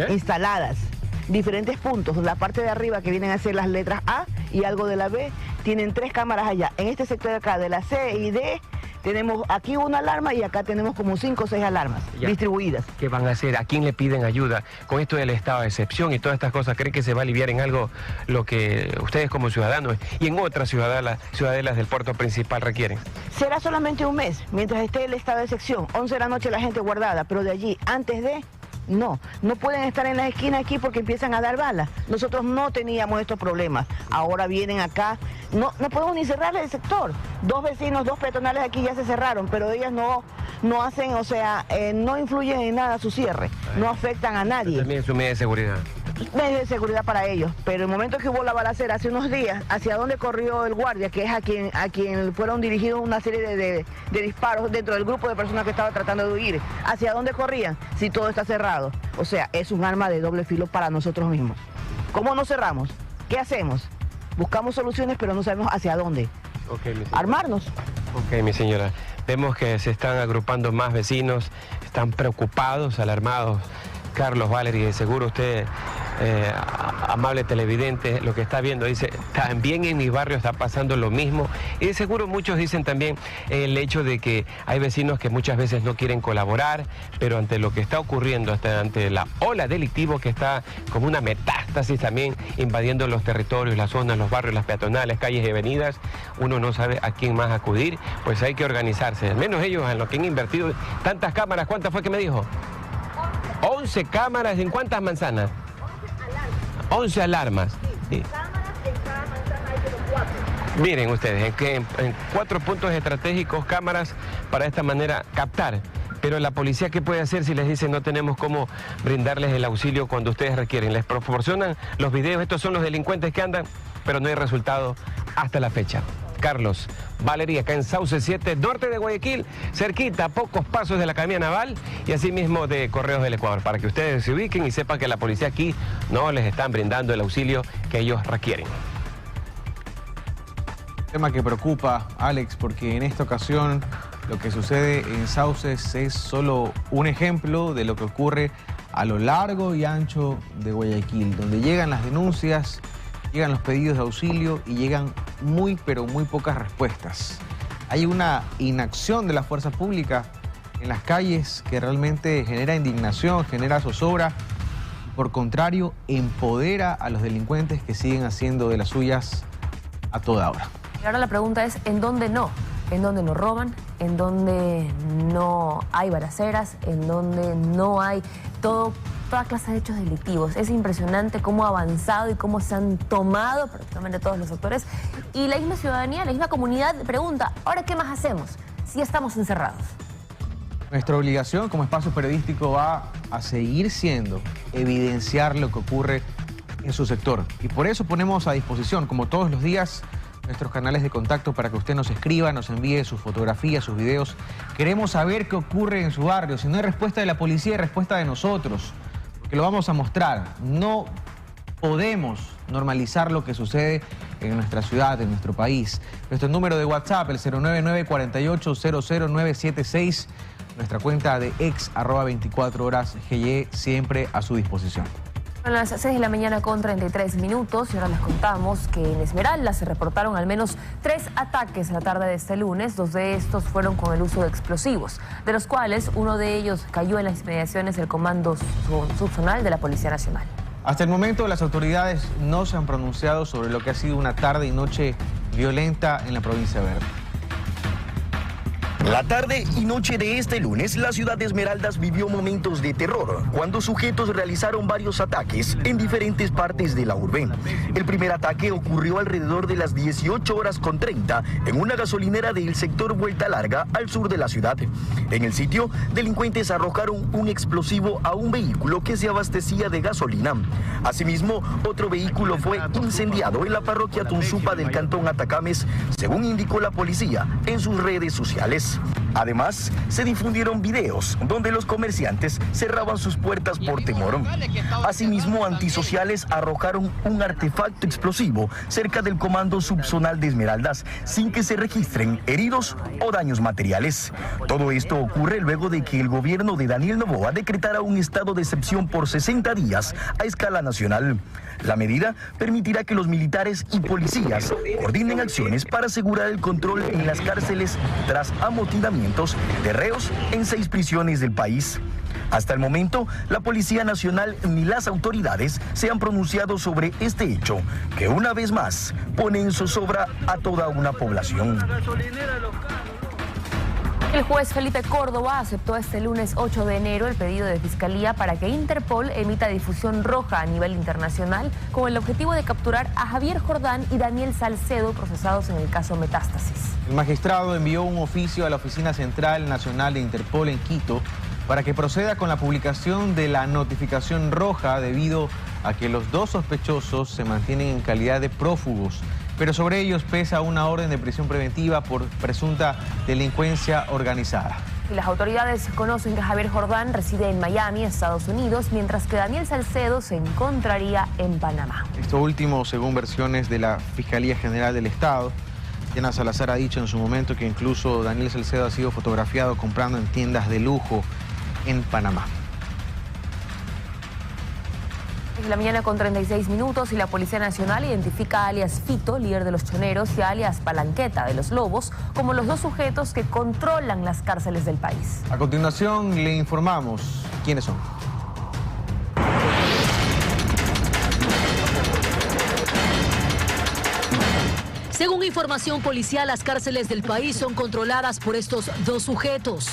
instaladas, diferentes puntos. La parte de arriba que vienen a ser las letras A y algo de la B, tienen 3 cámaras allá. En este sector de acá, de la C y D, tenemos aquí una alarma y acá tenemos como 5 o 6 alarmas distribuidas. ¿Qué van a hacer? ¿A quién le piden ayuda? Con esto del estado de excepción y todas estas cosas, ¿creen que se va a aliviar en algo lo que ustedes como ciudadanos y en otras ciudadelas del puerto principal requieren? Será solamente un mes, mientras esté el estado de excepción. 11 de la noche la gente guardada, pero de allí, antes de... No pueden estar en las esquinas aquí porque empiezan a dar balas. Nosotros no teníamos estos problemas. Ahora vienen acá. No podemos ni cerrar el sector. 2 vecinos, 2 peatonales aquí ya se cerraron, pero ellas no hacen, o sea, no influyen en nada su cierre. No afectan a nadie. También es su medida de seguridad. Medida de seguridad para ellos. Pero el momento que hubo la balacera hace unos días, ¿hacia dónde corrió el guardia? Que es a quien fueron dirigidos una serie de disparos dentro del grupo de personas que estaba tratando de huir. ¿Hacia dónde corrían? Si todo está cerrado. O sea, es un arma de doble filo para nosotros mismos. ¿Cómo nos cerramos? ¿Qué hacemos? Buscamos soluciones, pero no sabemos hacia dónde. Armarnos. Ok, mi señora. Vemos que se están agrupando más vecinos, están preocupados, alarmados. Carlos, Valerie, de seguro usted, amable televidente, lo que está viendo, dice, también en mi barrio está pasando lo mismo. Y de seguro muchos dicen también el hecho de que hay vecinos que muchas veces no quieren colaborar, pero ante lo que está ocurriendo, ante la ola delictiva que está como una metástasis también invadiendo los territorios, las zonas, los barrios, las peatonales, calles y avenidas, uno no sabe a quién más acudir, pues hay que organizarse. Al menos ellos en lo que han invertido tantas cámaras, ¿cuántas fue que me dijo? 11 cámaras, ¿en cuántas manzanas? 11 alarmas. Sí. Cámaras en cada manzana hay como 4. Miren ustedes, en 4 puntos estratégicos, cámaras para de esta manera captar Pero la policía, ¿qué puede hacer si les dicen no tenemos cómo brindarles el auxilio cuando ustedes requieren? Les proporcionan los videos, estos son los delincuentes que andan, pero no hay resultado hasta la fecha. Carlos, Valeria, acá en Sauce 7, norte de Guayaquil, cerquita, a pocos pasos de la Academia Naval y asimismo de Correos del Ecuador, para que ustedes se ubiquen y sepan que la policía aquí no les están brindando el auxilio que ellos requieren. Tema que preocupa, Alex, porque en esta ocasión lo que sucede en Sauces es solo un ejemplo de lo que ocurre a lo largo y ancho de Guayaquil, donde llegan las denuncias, llegan los pedidos de auxilio y llegan muy, pero muy pocas respuestas. Hay una inacción de la fuerza pública en las calles que realmente genera indignación, genera zozobra. Por contrario, empodera a los delincuentes que siguen haciendo de las suyas a toda hora. Y ahora la pregunta es, ¿en dónde no? ¿En dónde no roban? ¿En dónde no hay balaceras? ¿En dónde no hay toda clase de hechos delictivos? Es impresionante cómo ha avanzado y cómo se han tomado prácticamente todos los actores. Y la misma ciudadanía, la misma comunidad pregunta, ¿ahora qué más hacemos si estamos encerrados? Nuestra obligación como espacio periodístico va a seguir siendo evidenciar lo que ocurre en su sector. Y por eso ponemos a disposición, como todos los días, nuestros canales de contacto para que usted nos escriba, nos envíe sus fotografías, sus videos. Queremos saber qué ocurre en su barrio. Si no hay respuesta de la policía, hay respuesta de nosotros, porque lo vamos a mostrar. No podemos normalizar lo que sucede en nuestra ciudad, en nuestro país. Nuestro número de WhatsApp, el 099-4800-976. Nuestra cuenta de @24horas GY, siempre a su disposición. Son las 6 de la mañana con 33 minutos y ahora les contamos que en Esmeralda se reportaron al menos 3 ataques la tarde de este lunes. 2 de estos fueron con el uso de explosivos, de los cuales uno de ellos cayó en las inmediaciones del Comando Subzonal de la Policía Nacional. Hasta el momento las autoridades no se han pronunciado sobre lo que ha sido una tarde y noche violenta en la provincia de Verde. La tarde y noche de este lunes, la ciudad de Esmeraldas vivió momentos de terror cuando sujetos realizaron varios ataques en diferentes partes de la urbe. El primer ataque ocurrió alrededor de las 18:30 en una gasolinera del sector Vuelta Larga al sur de la ciudad. En el sitio, delincuentes arrojaron un explosivo a un vehículo que se abastecía de gasolina. Asimismo, otro vehículo fue incendiado en la parroquia Tunzupa del cantón Atacames, según indicó la policía en sus redes sociales. Además, se difundieron videos donde los comerciantes cerraban sus puertas por temor. Asimismo, antisociales arrojaron un artefacto explosivo cerca del Comando Subzonal de Esmeraldas sin que se registren heridos o daños materiales. Todo esto ocurre luego de que el gobierno de Daniel Noboa decretara un estado de excepción por 60 días a escala nacional. La medida permitirá que los militares y policías coordinen acciones para asegurar el control en las cárceles tras amotinamientos de reos en 6 prisiones del país. Hasta el momento, la Policía Nacional ni las autoridades se han pronunciado sobre este hecho, que una vez más pone en zozobra a toda una población. El juez Felipe Córdoba aceptó este lunes 8 de enero el pedido de Fiscalía para que Interpol emita difusión roja a nivel internacional con el objetivo de capturar a Javier Jordán y Daniel Salcedo procesados en el caso Metástasis. El magistrado envió un oficio a la Oficina Central Nacional de Interpol en Quito para que proceda con la publicación de la notificación roja debido a que los 2 sospechosos se mantienen en calidad de prófugos, pero sobre ellos pesa una orden de prisión preventiva por presunta delincuencia organizada. Y las autoridades conocen que Javier Jordán reside en Miami, Estados Unidos, mientras que Daniel Salcedo se encontraría en Panamá. Esto último, según versiones de la Fiscalía General del Estado. Diana Salazar ha dicho en su momento que incluso Daniel Salcedo ha sido fotografiado comprando en tiendas de lujo en Panamá. Es la mañana con 36 minutos y la Policía Nacional identifica a alias Fito, líder de los choneros, y a alias Palanqueta de los Lobos, como los 2 sujetos que controlan las cárceles del país. A continuación le informamos quiénes son. Según información policial, las cárceles del país son controladas por estos 2 sujetos.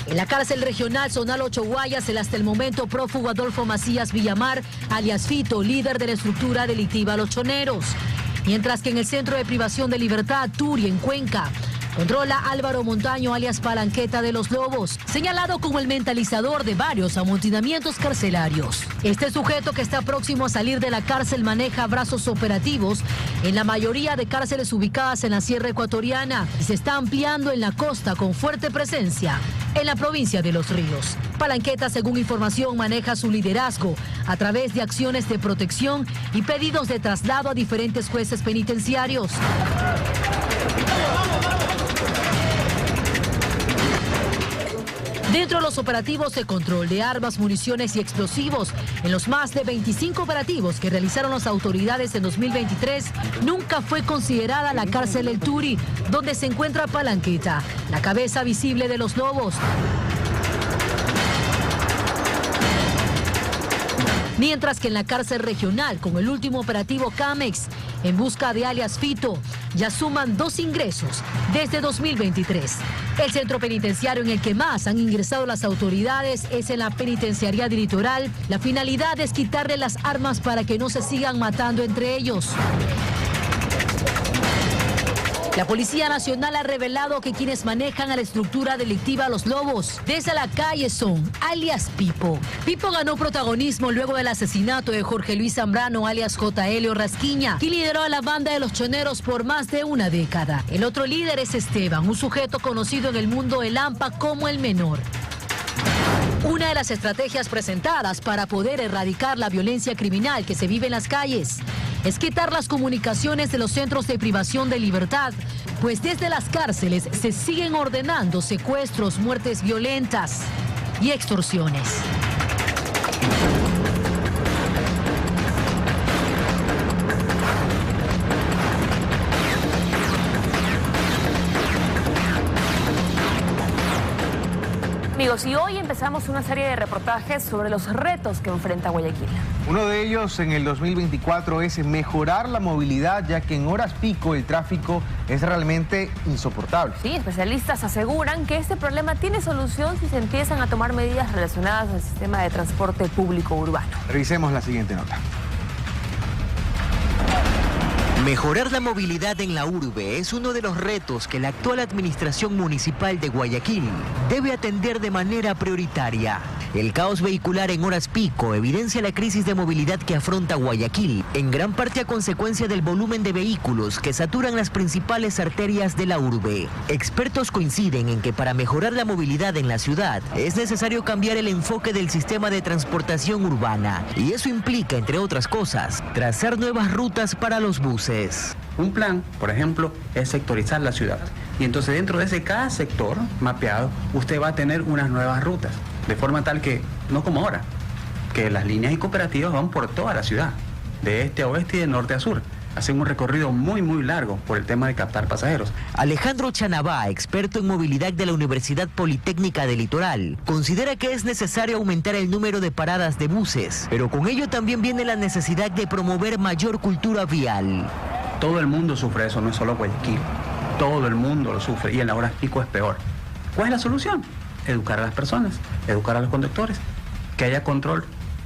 En la cárcel regional Zonal 8 Guayas, el hasta el momento prófugo Adolfo Macías Villamar, alias Fito, líder de la estructura delictiva Los Choneros. Mientras que en el Centro de Privación de Libertad, Turi, en Cuenca, Controla Álvaro Montaño, alias Palanqueta de los Lobos, señalado como el mentalizador de varios amotinamientos carcelarios. Este sujeto, que está próximo a salir de la cárcel, maneja brazos operativos en la mayoría de cárceles ubicadas en la Sierra Ecuatoriana y se está ampliando en la costa con fuerte presencia en la provincia de Los Ríos. Palanqueta, según información, maneja su liderazgo a través de acciones de protección y pedidos de traslado a diferentes jueces penitenciarios. Dentro de los operativos de control de armas, municiones y explosivos, en los más de 25 operativos que realizaron las autoridades en 2023, nunca fue considerada la cárcel El Turi, donde se encuentra Palanqueta, la cabeza visible de los Lobos. Mientras que en la cárcel regional, con el último operativo Camex, en busca de alias Fito, ya suman 2 ingresos desde 2023. El centro penitenciario en el que más han ingresado las autoridades es en la penitenciaría de Litoral. La finalidad es quitarle las armas para que no se sigan matando entre ellos. La Policía Nacional ha revelado que quienes manejan a la estructura delictiva Los Lobos desde la calle son alias Pipo. Pipo ganó protagonismo luego del asesinato de Jorge Luis Zambrano, alias J. Helio Rasquiña, quien lideró a la banda de los choneros por más de una década. El otro líder es Esteban, un sujeto conocido en el mundo del AMPA como el Menor. Una de las estrategias presentadas para poder erradicar la violencia criminal que se vive en las calles es quitar las comunicaciones de los centros de privación de libertad, pues desde las cárceles se siguen ordenando secuestros, muertes violentas y extorsiones. Amigos, y hoy empezamos una serie de reportajes sobre los retos que enfrenta Guayaquil. Uno de ellos en el 2024 es mejorar la movilidad, ya que en horas pico el tráfico es realmente insoportable. Sí, especialistas aseguran que este problema tiene solución si se empiezan a tomar medidas relacionadas al sistema de transporte público urbano. Revisemos la siguiente nota. Mejorar la movilidad en la urbe es uno de los retos que la actual administración municipal de Guayaquil debe atender de manera prioritaria. El caos vehicular en horas pico evidencia la crisis de movilidad que afronta Guayaquil, en gran parte a consecuencia del volumen de vehículos que saturan las principales arterias de la urbe. Expertos coinciden en que para mejorar la movilidad en la ciudad es necesario cambiar el enfoque del sistema de transportación urbana, y eso implica, entre otras cosas, trazar nuevas rutas para los buses. Un plan, por ejemplo, es sectorizar la ciudad. Y entonces dentro de cada sector mapeado, usted va a tener unas nuevas rutas. De forma tal que, no como ahora, que las líneas y cooperativas van por toda la ciudad, de este a oeste y de norte a sur. Hacen un recorrido muy largo por el tema de captar pasajeros. Alejandro Chanabá, experto en movilidad de la Universidad Politécnica de Litoral, considera que es necesario aumentar el número de paradas de buses, pero con ello también viene la necesidad de promover mayor cultura vial. Todo el mundo sufre eso, no es solo Guayaquil. Todo el mundo lo sufre y en las horas pico es peor. ¿Cuál es la solución? Educar a las personas, educar a los conductores, que haya control.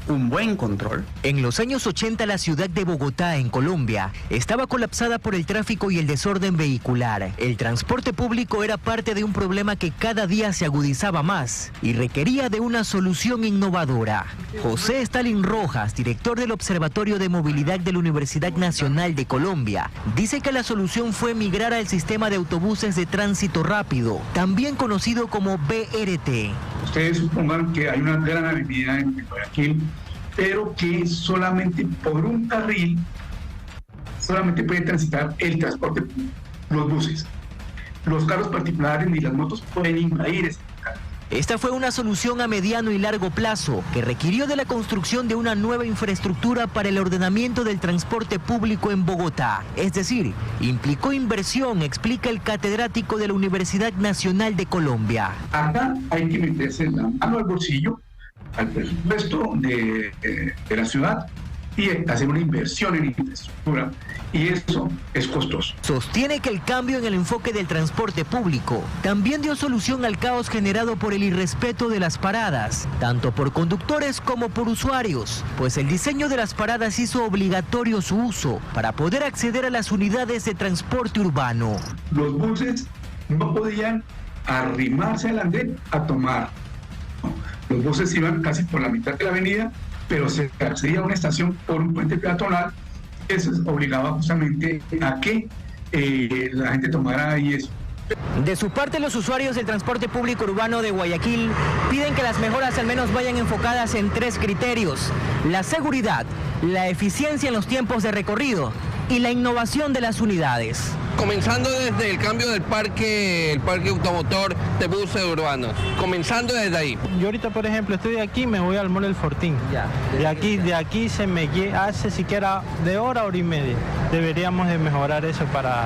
Un buen control. En los años 80 la ciudad de Bogotá, en Colombia, estaba colapsada por el tráfico y el desorden vehicular. El transporte público era parte de un problema que cada día se agudizaba más y requería de una solución innovadora. José Stalin Rojas, director del Observatorio de Movilidad de la Universidad Nacional de Colombia, dice que la solución fue migrar al sistema de autobuses de tránsito rápido, también conocido como BRT. Ustedes supongan que hay una gran avenida en Guayaquil, pero que solamente por un carril solamente puede transitar el transporte público, los buses. Los carros particulares ni las motos pueden invadir ese carril. Esta fue una solución a mediano y largo plazo que requirió de la construcción de una nueva infraestructura para el ordenamiento del transporte público en Bogotá. Es decir, implicó inversión, explica el catedrático de la Universidad Nacional de Colombia. Acá hay que meterse la mano al bolsillo, al presupuesto de la ciudad, y hacer una inversión en infraestructura, y eso es costoso. Sostiene que el cambio en el enfoque del transporte público también dio solución al caos generado por el irrespeto de las paradas, tanto por conductores como por usuarios, pues el diseño de las paradas hizo obligatorio su uso para poder acceder a las unidades de transporte urbano. Los buses no podían arrimarse al andén a tomar. Los buses iban casi por la mitad de la avenida, pero se accedía a una estación por un puente peatonal. Eso obligaba justamente a que la gente tomara ahí eso. De su parte, los usuarios del transporte público urbano de Guayaquil piden que las mejoras al menos vayan enfocadas en 3 criterios: la seguridad, la eficiencia en los tiempos de recorrido y la innovación de las unidades. Comenzando desde el cambio del parque automotor de buses urbanos, comenzando desde ahí. Yo ahorita, por ejemplo, estoy aquí, me voy al Mall El Fortín. De aquí se me hace siquiera de hora y media. Deberíamos de mejorar eso para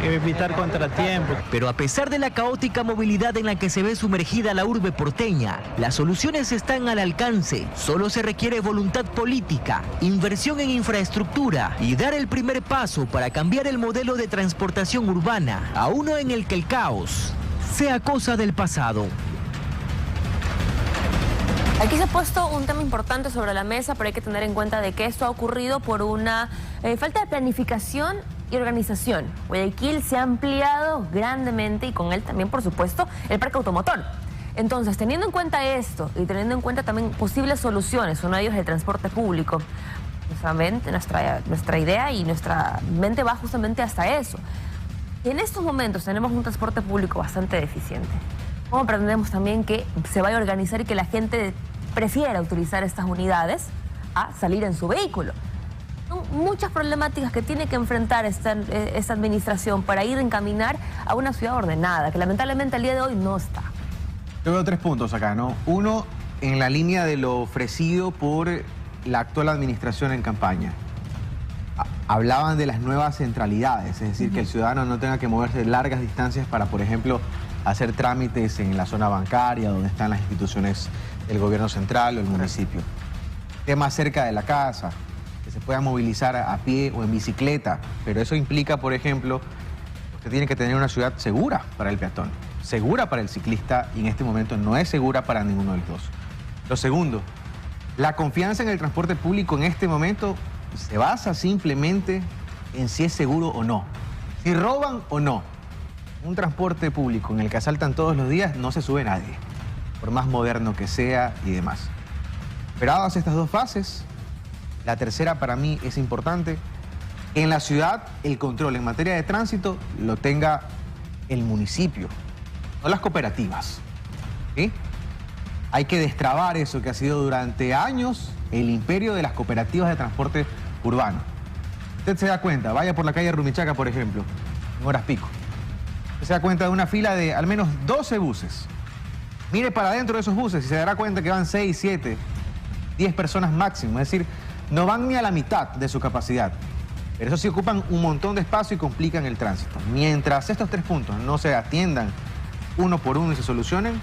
evitar contratiempos. Pero a pesar de la caótica movilidad en la que se ve sumergida la urbe porteña, las soluciones están al alcance. Solo se requiere voluntad política, inversión en infraestructura y dar el primer paso para cambiar el modelo de transportación urbana a uno en el que el caos sea cosa del pasado. Aquí se ha puesto un tema importante sobre la mesa, pero hay que tener en cuenta de que esto ha ocurrido por una falta de planificación y organización. Guayaquil se ha ampliado grandemente y con él también, por supuesto, el parque automotor. Entonces, teniendo en cuenta esto y teniendo en cuenta también posibles soluciones, uno de ellos es el transporte público, nuestra idea y nuestra mente va justamente hasta eso. Y en estos momentos tenemos un transporte público bastante deficiente. ¿Cómo pretendemos también que se vaya a organizar y que la gente prefiera utilizar estas unidades a salir en su vehículo? Son muchas problemáticas que tiene que enfrentar esta administración para ir a encaminar a una ciudad ordenada, que lamentablemente al día de hoy no está. Yo veo 3 puntos acá, ¿no? Uno, en la línea de lo ofrecido por la actual administración en campaña. Hablaban de las nuevas centralidades, es decir, que el ciudadano no tenga que moverse largas distancias para, por ejemplo, hacer trámites en la zona bancaria, donde están las instituciones del gobierno central o el municipio. Temas cerca de la casa, que se puedan movilizar a pie o en bicicleta, pero eso implica, por ejemplo, usted tiene que tener una ciudad segura para el peatón, segura para el ciclista, y en este momento no es segura para ninguno de los dos. Lo segundo, la confianza en el transporte público en este momento se basa simplemente en si es seguro o no, si roban o no. Un transporte público en el que asaltan todos los días no se sube nadie, por más moderno que sea y demás. Esperadas estas 2 fases, la tercera para mí es importante. En la ciudad el control en materia de tránsito lo tenga el municipio, no las cooperativas, ¿sí? Hay que destrabar eso que ha sido durante años el imperio de las cooperativas de transporte urbano. Usted se da cuenta, vaya por la calle Rumichaca, por ejemplo, en horas pico. Usted se da cuenta de una fila de al menos 12 buses. Mire para adentro de esos buses y se dará cuenta que van 6, 7, 10 personas máximo. Es decir, no van ni a la mitad de su capacidad. Pero eso sí ocupan un montón de espacio y complican el tránsito. Mientras estos 3 puntos no se atiendan uno por uno y se solucionen,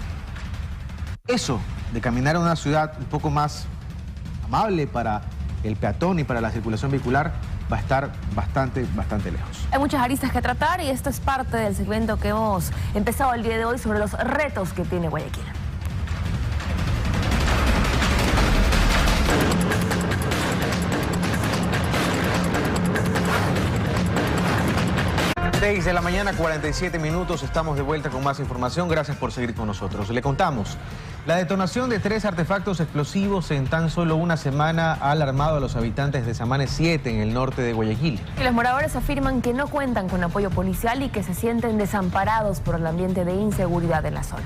eso de caminar a una ciudad un poco más amable para el peatón y para la circulación vehicular va a estar bastante lejos. Hay muchas aristas que tratar y esto es parte del segmento que hemos empezado el día de hoy sobre los retos que tiene Guayaquil. 6 de la mañana, 47 minutos, estamos de vuelta con más información. Gracias por seguir con nosotros. Le contamos, la detonación de 3 artefactos explosivos en tan solo una semana ha alarmado a los habitantes de Samanes 7, en el norte de Guayaquil. Los moradores afirman que no cuentan con apoyo policial y que se sienten desamparados por el ambiente de inseguridad en la zona.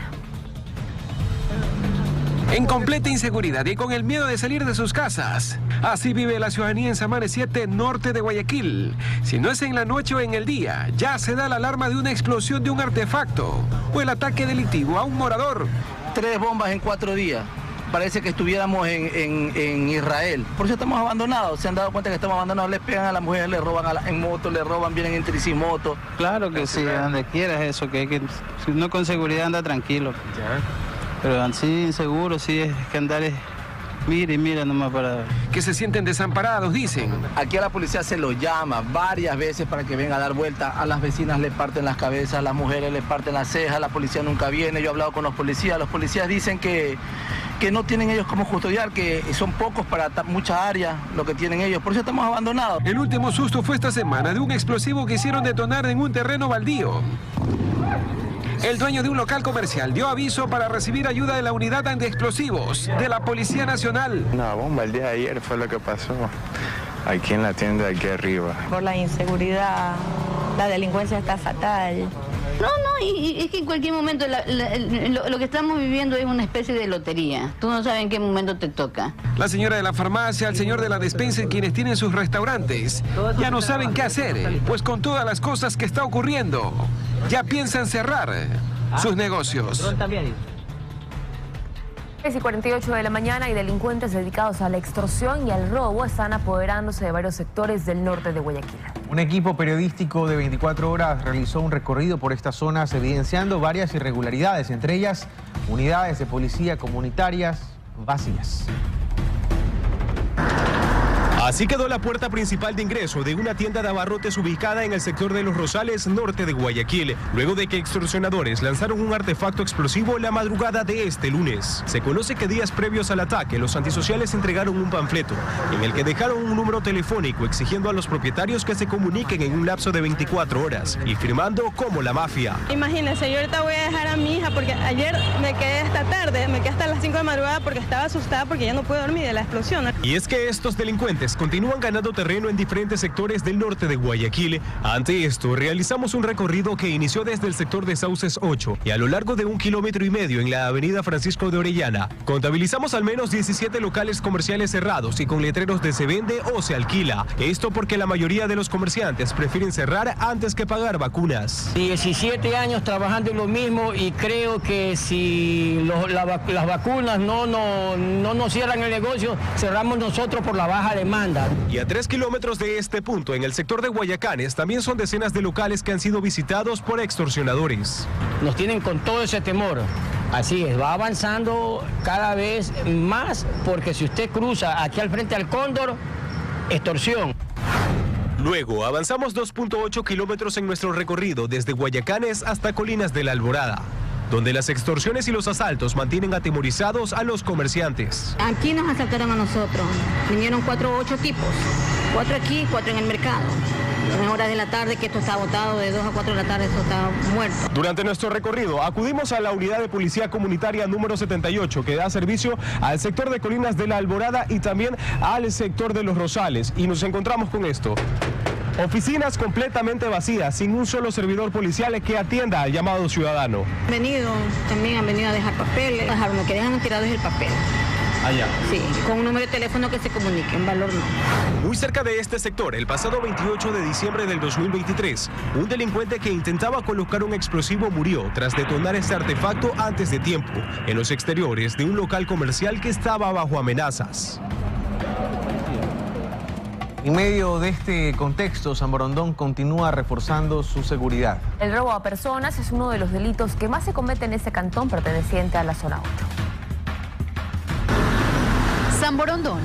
En completa inseguridad y con el miedo de salir de sus casas. Así vive la ciudadanía en Samanes 7, norte de Guayaquil. Si no es en la noche o en el día, ya se da la alarma de una explosión de un artefacto o el ataque delictivo a un morador. 3 bombas en 4 días. Parece que estuviéramos en Israel. Por eso estamos abandonados. Se han dado cuenta que estamos abandonados. Les pegan a las mujeres, les roban en moto, les roban, vienen en tricimoto. Claro que sí, donde quieras eso, que hay que, si no con seguridad anda tranquilo. Ya. Pero así inseguro, sí, es que andar es... Mira y mira nomás para... Que se sienten desamparados, dicen. Aquí a la policía se lo llama varias veces para que venga a dar vuelta. A las vecinas le parten las cabezas, a las mujeres le parten las cejas, la policía nunca viene. Yo he hablado con los policías dicen que no tienen ellos cómo custodiar, que son pocos para muchas áreas lo que tienen ellos. Por eso estamos abandonados. El último susto fue esta semana de un explosivo que hicieron detonar en un terreno baldío. El dueño de un local comercial dio aviso para recibir ayuda de la unidad antiexplosivos de la Policía Nacional. Una bomba el día de ayer fue lo que pasó aquí en la tienda de aquí arriba. Por la inseguridad, la delincuencia está fatal. Y es que en cualquier momento lo que estamos viviendo es una especie de lotería. Tú no sabes en qué momento te toca. La señora de la farmacia, el señor de la despensa y quienes tienen sus restaurantes ya no saben qué hacer, pues con todas las cosas que está ocurriendo, ya piensan cerrar sus negocios. 6:48 de la mañana y delincuentes dedicados a la extorsión y al robo están apoderándose de varios sectores del norte de Guayaquil. Un equipo periodístico de 24 horas realizó un recorrido por estas zonas evidenciando varias irregularidades, entre ellas unidades de policía comunitarias vacías. Así quedó la puerta principal de ingreso de una tienda de abarrotes ubicada en el sector de Los Rosales, norte de Guayaquil, luego de que extorsionadores lanzaron un artefacto explosivo la madrugada de este lunes. Se conoce que días previos al ataque, los antisociales entregaron un panfleto en el que dejaron un número telefónico exigiendo a los propietarios que se comuniquen en un lapso de 24 horas y firmando como la mafia. Imagínense, yo ahorita voy a dejar a mi hija porque ayer me quedé hasta tarde, me quedé hasta las 5 de madrugada porque estaba asustada porque ya no puedo dormir de la explosión. Y es que estos delincuentes continúan ganando terreno en diferentes sectores del norte de Guayaquil. Ante esto, realizamos un recorrido que inició desde el sector de Sauces 8 y a lo largo de 1,5 kilómetros en la avenida Francisco de Orellana. Contabilizamos al menos 17 locales comerciales cerrados y con letreros de se vende o se alquila. Esto porque la mayoría de los comerciantes prefieren cerrar antes que pagar vacunas. 17 años trabajando en lo mismo y creo que si las vacunas no nos cierran el negocio, cerramos nosotros por la baja demanda. Y a 3 kilómetros de este punto, en el sector de Guayacanes, también son decenas de locales que han sido visitados por extorsionadores. Nos tienen con todo ese temor. Así es, va avanzando cada vez más, porque si usted cruza aquí al frente al Cóndor, extorsión. Luego avanzamos 2,8 kilómetros en nuestro recorrido desde Guayacanes hasta Colinas de la Alborada, donde las extorsiones y los asaltos mantienen atemorizados a los comerciantes. Aquí nos asaltaron a nosotros. Vinieron 4 o 8 tipos. 4 aquí, 4 en el mercado. En horas de la tarde, que esto está agotado, de 2 a 4 de la tarde esto está muerto. Durante nuestro recorrido acudimos a la unidad de policía comunitaria número 78, que da servicio al sector de Colinas de la Alborada y también al sector de Los Rosales. Y nos encontramos con esto. Oficinas completamente vacías, sin un solo servidor policial que atienda al llamado ciudadano. También han venido a dejar papeles, lo que dejan tirado es el papel. Allá. Sí, con un número de teléfono que se comunique, en valor no. Muy cerca de este sector, el pasado 28 de diciembre del 2023, un delincuente que intentaba colocar un explosivo murió tras detonar este artefacto antes de tiempo, en los exteriores de un local comercial que estaba bajo amenazas. En medio de este contexto, San Borondón continúa reforzando su seguridad. El robo a personas es uno de los delitos que más se comete en este cantón perteneciente a la zona 8. San Borondón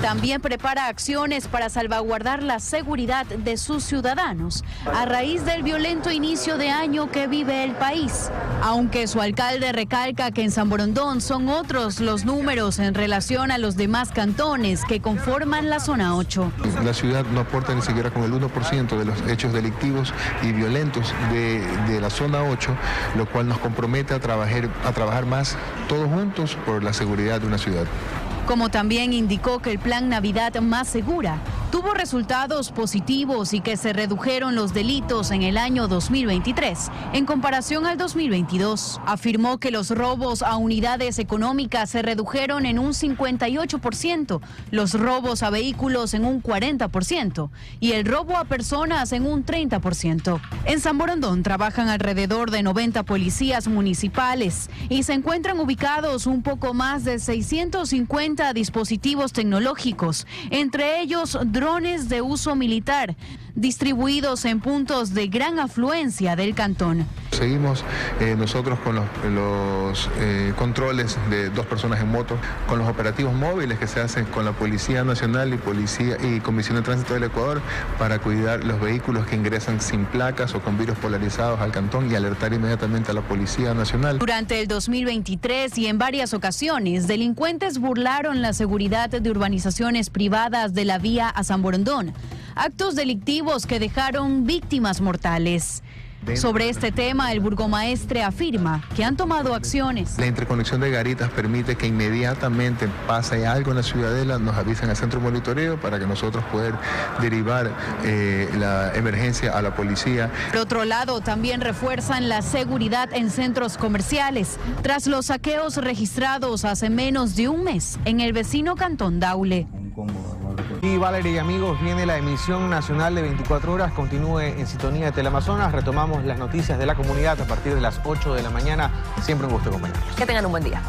también prepara acciones para salvaguardar la seguridad de sus ciudadanos a raíz del violento inicio de año que vive el país. Aunque su alcalde recalca que en San Borondón son otros los números en relación a los demás cantones que conforman la zona 8. La ciudad no aporta ni siquiera con el 1% de los hechos delictivos y violentos de la zona 8, lo cual nos compromete a trabajar más todos juntos por la seguridad de una ciudad. Como también indicó que el plan Navidad Más Segura tuvo resultados positivos y que se redujeron los delitos en el año 2023 en comparación al 2022. Afirmó que los robos a unidades económicas se redujeron en un 58%, los robos a vehículos en un 40% y el robo a personas en un 30%. En San Borondón trabajan alrededor de 90 policías municipales y se encuentran ubicados un poco más de 650 dispositivos tecnológicos, entre ellos drones de uso militar, distribuidos en puntos de gran afluencia del cantón. Seguimos nosotros con los controles de 2 personas en moto, con los operativos móviles que se hacen con la Policía Nacional y Comisión de Tránsito del Ecuador para cuidar los vehículos que ingresan sin placas o con virus polarizados al cantón y alertar inmediatamente a la Policía Nacional. Durante el 2023 y en varias ocasiones, delincuentes burlaron la seguridad de urbanizaciones privadas de la vía a San Borondón, actos delictivos que dejaron víctimas mortales. Sobre este tema, el burgomaestre afirma que han tomado acciones. La interconexión de garitas permite que inmediatamente pase algo en la ciudadela, nos avisen al centro de monitoreo para que nosotros poder derivar la emergencia a la policía. Por otro lado, también refuerzan la seguridad en centros comerciales tras los saqueos registrados hace menos de un mes en el vecino Cantón Daule. Y Valeria y amigos, viene la emisión nacional de 24 horas. Continúe en sintonía de Teleamazonas. Retomamos las noticias de la comunidad a partir de las 8 de la mañana. Siempre un gusto acompañarlos. Que tengan un buen día.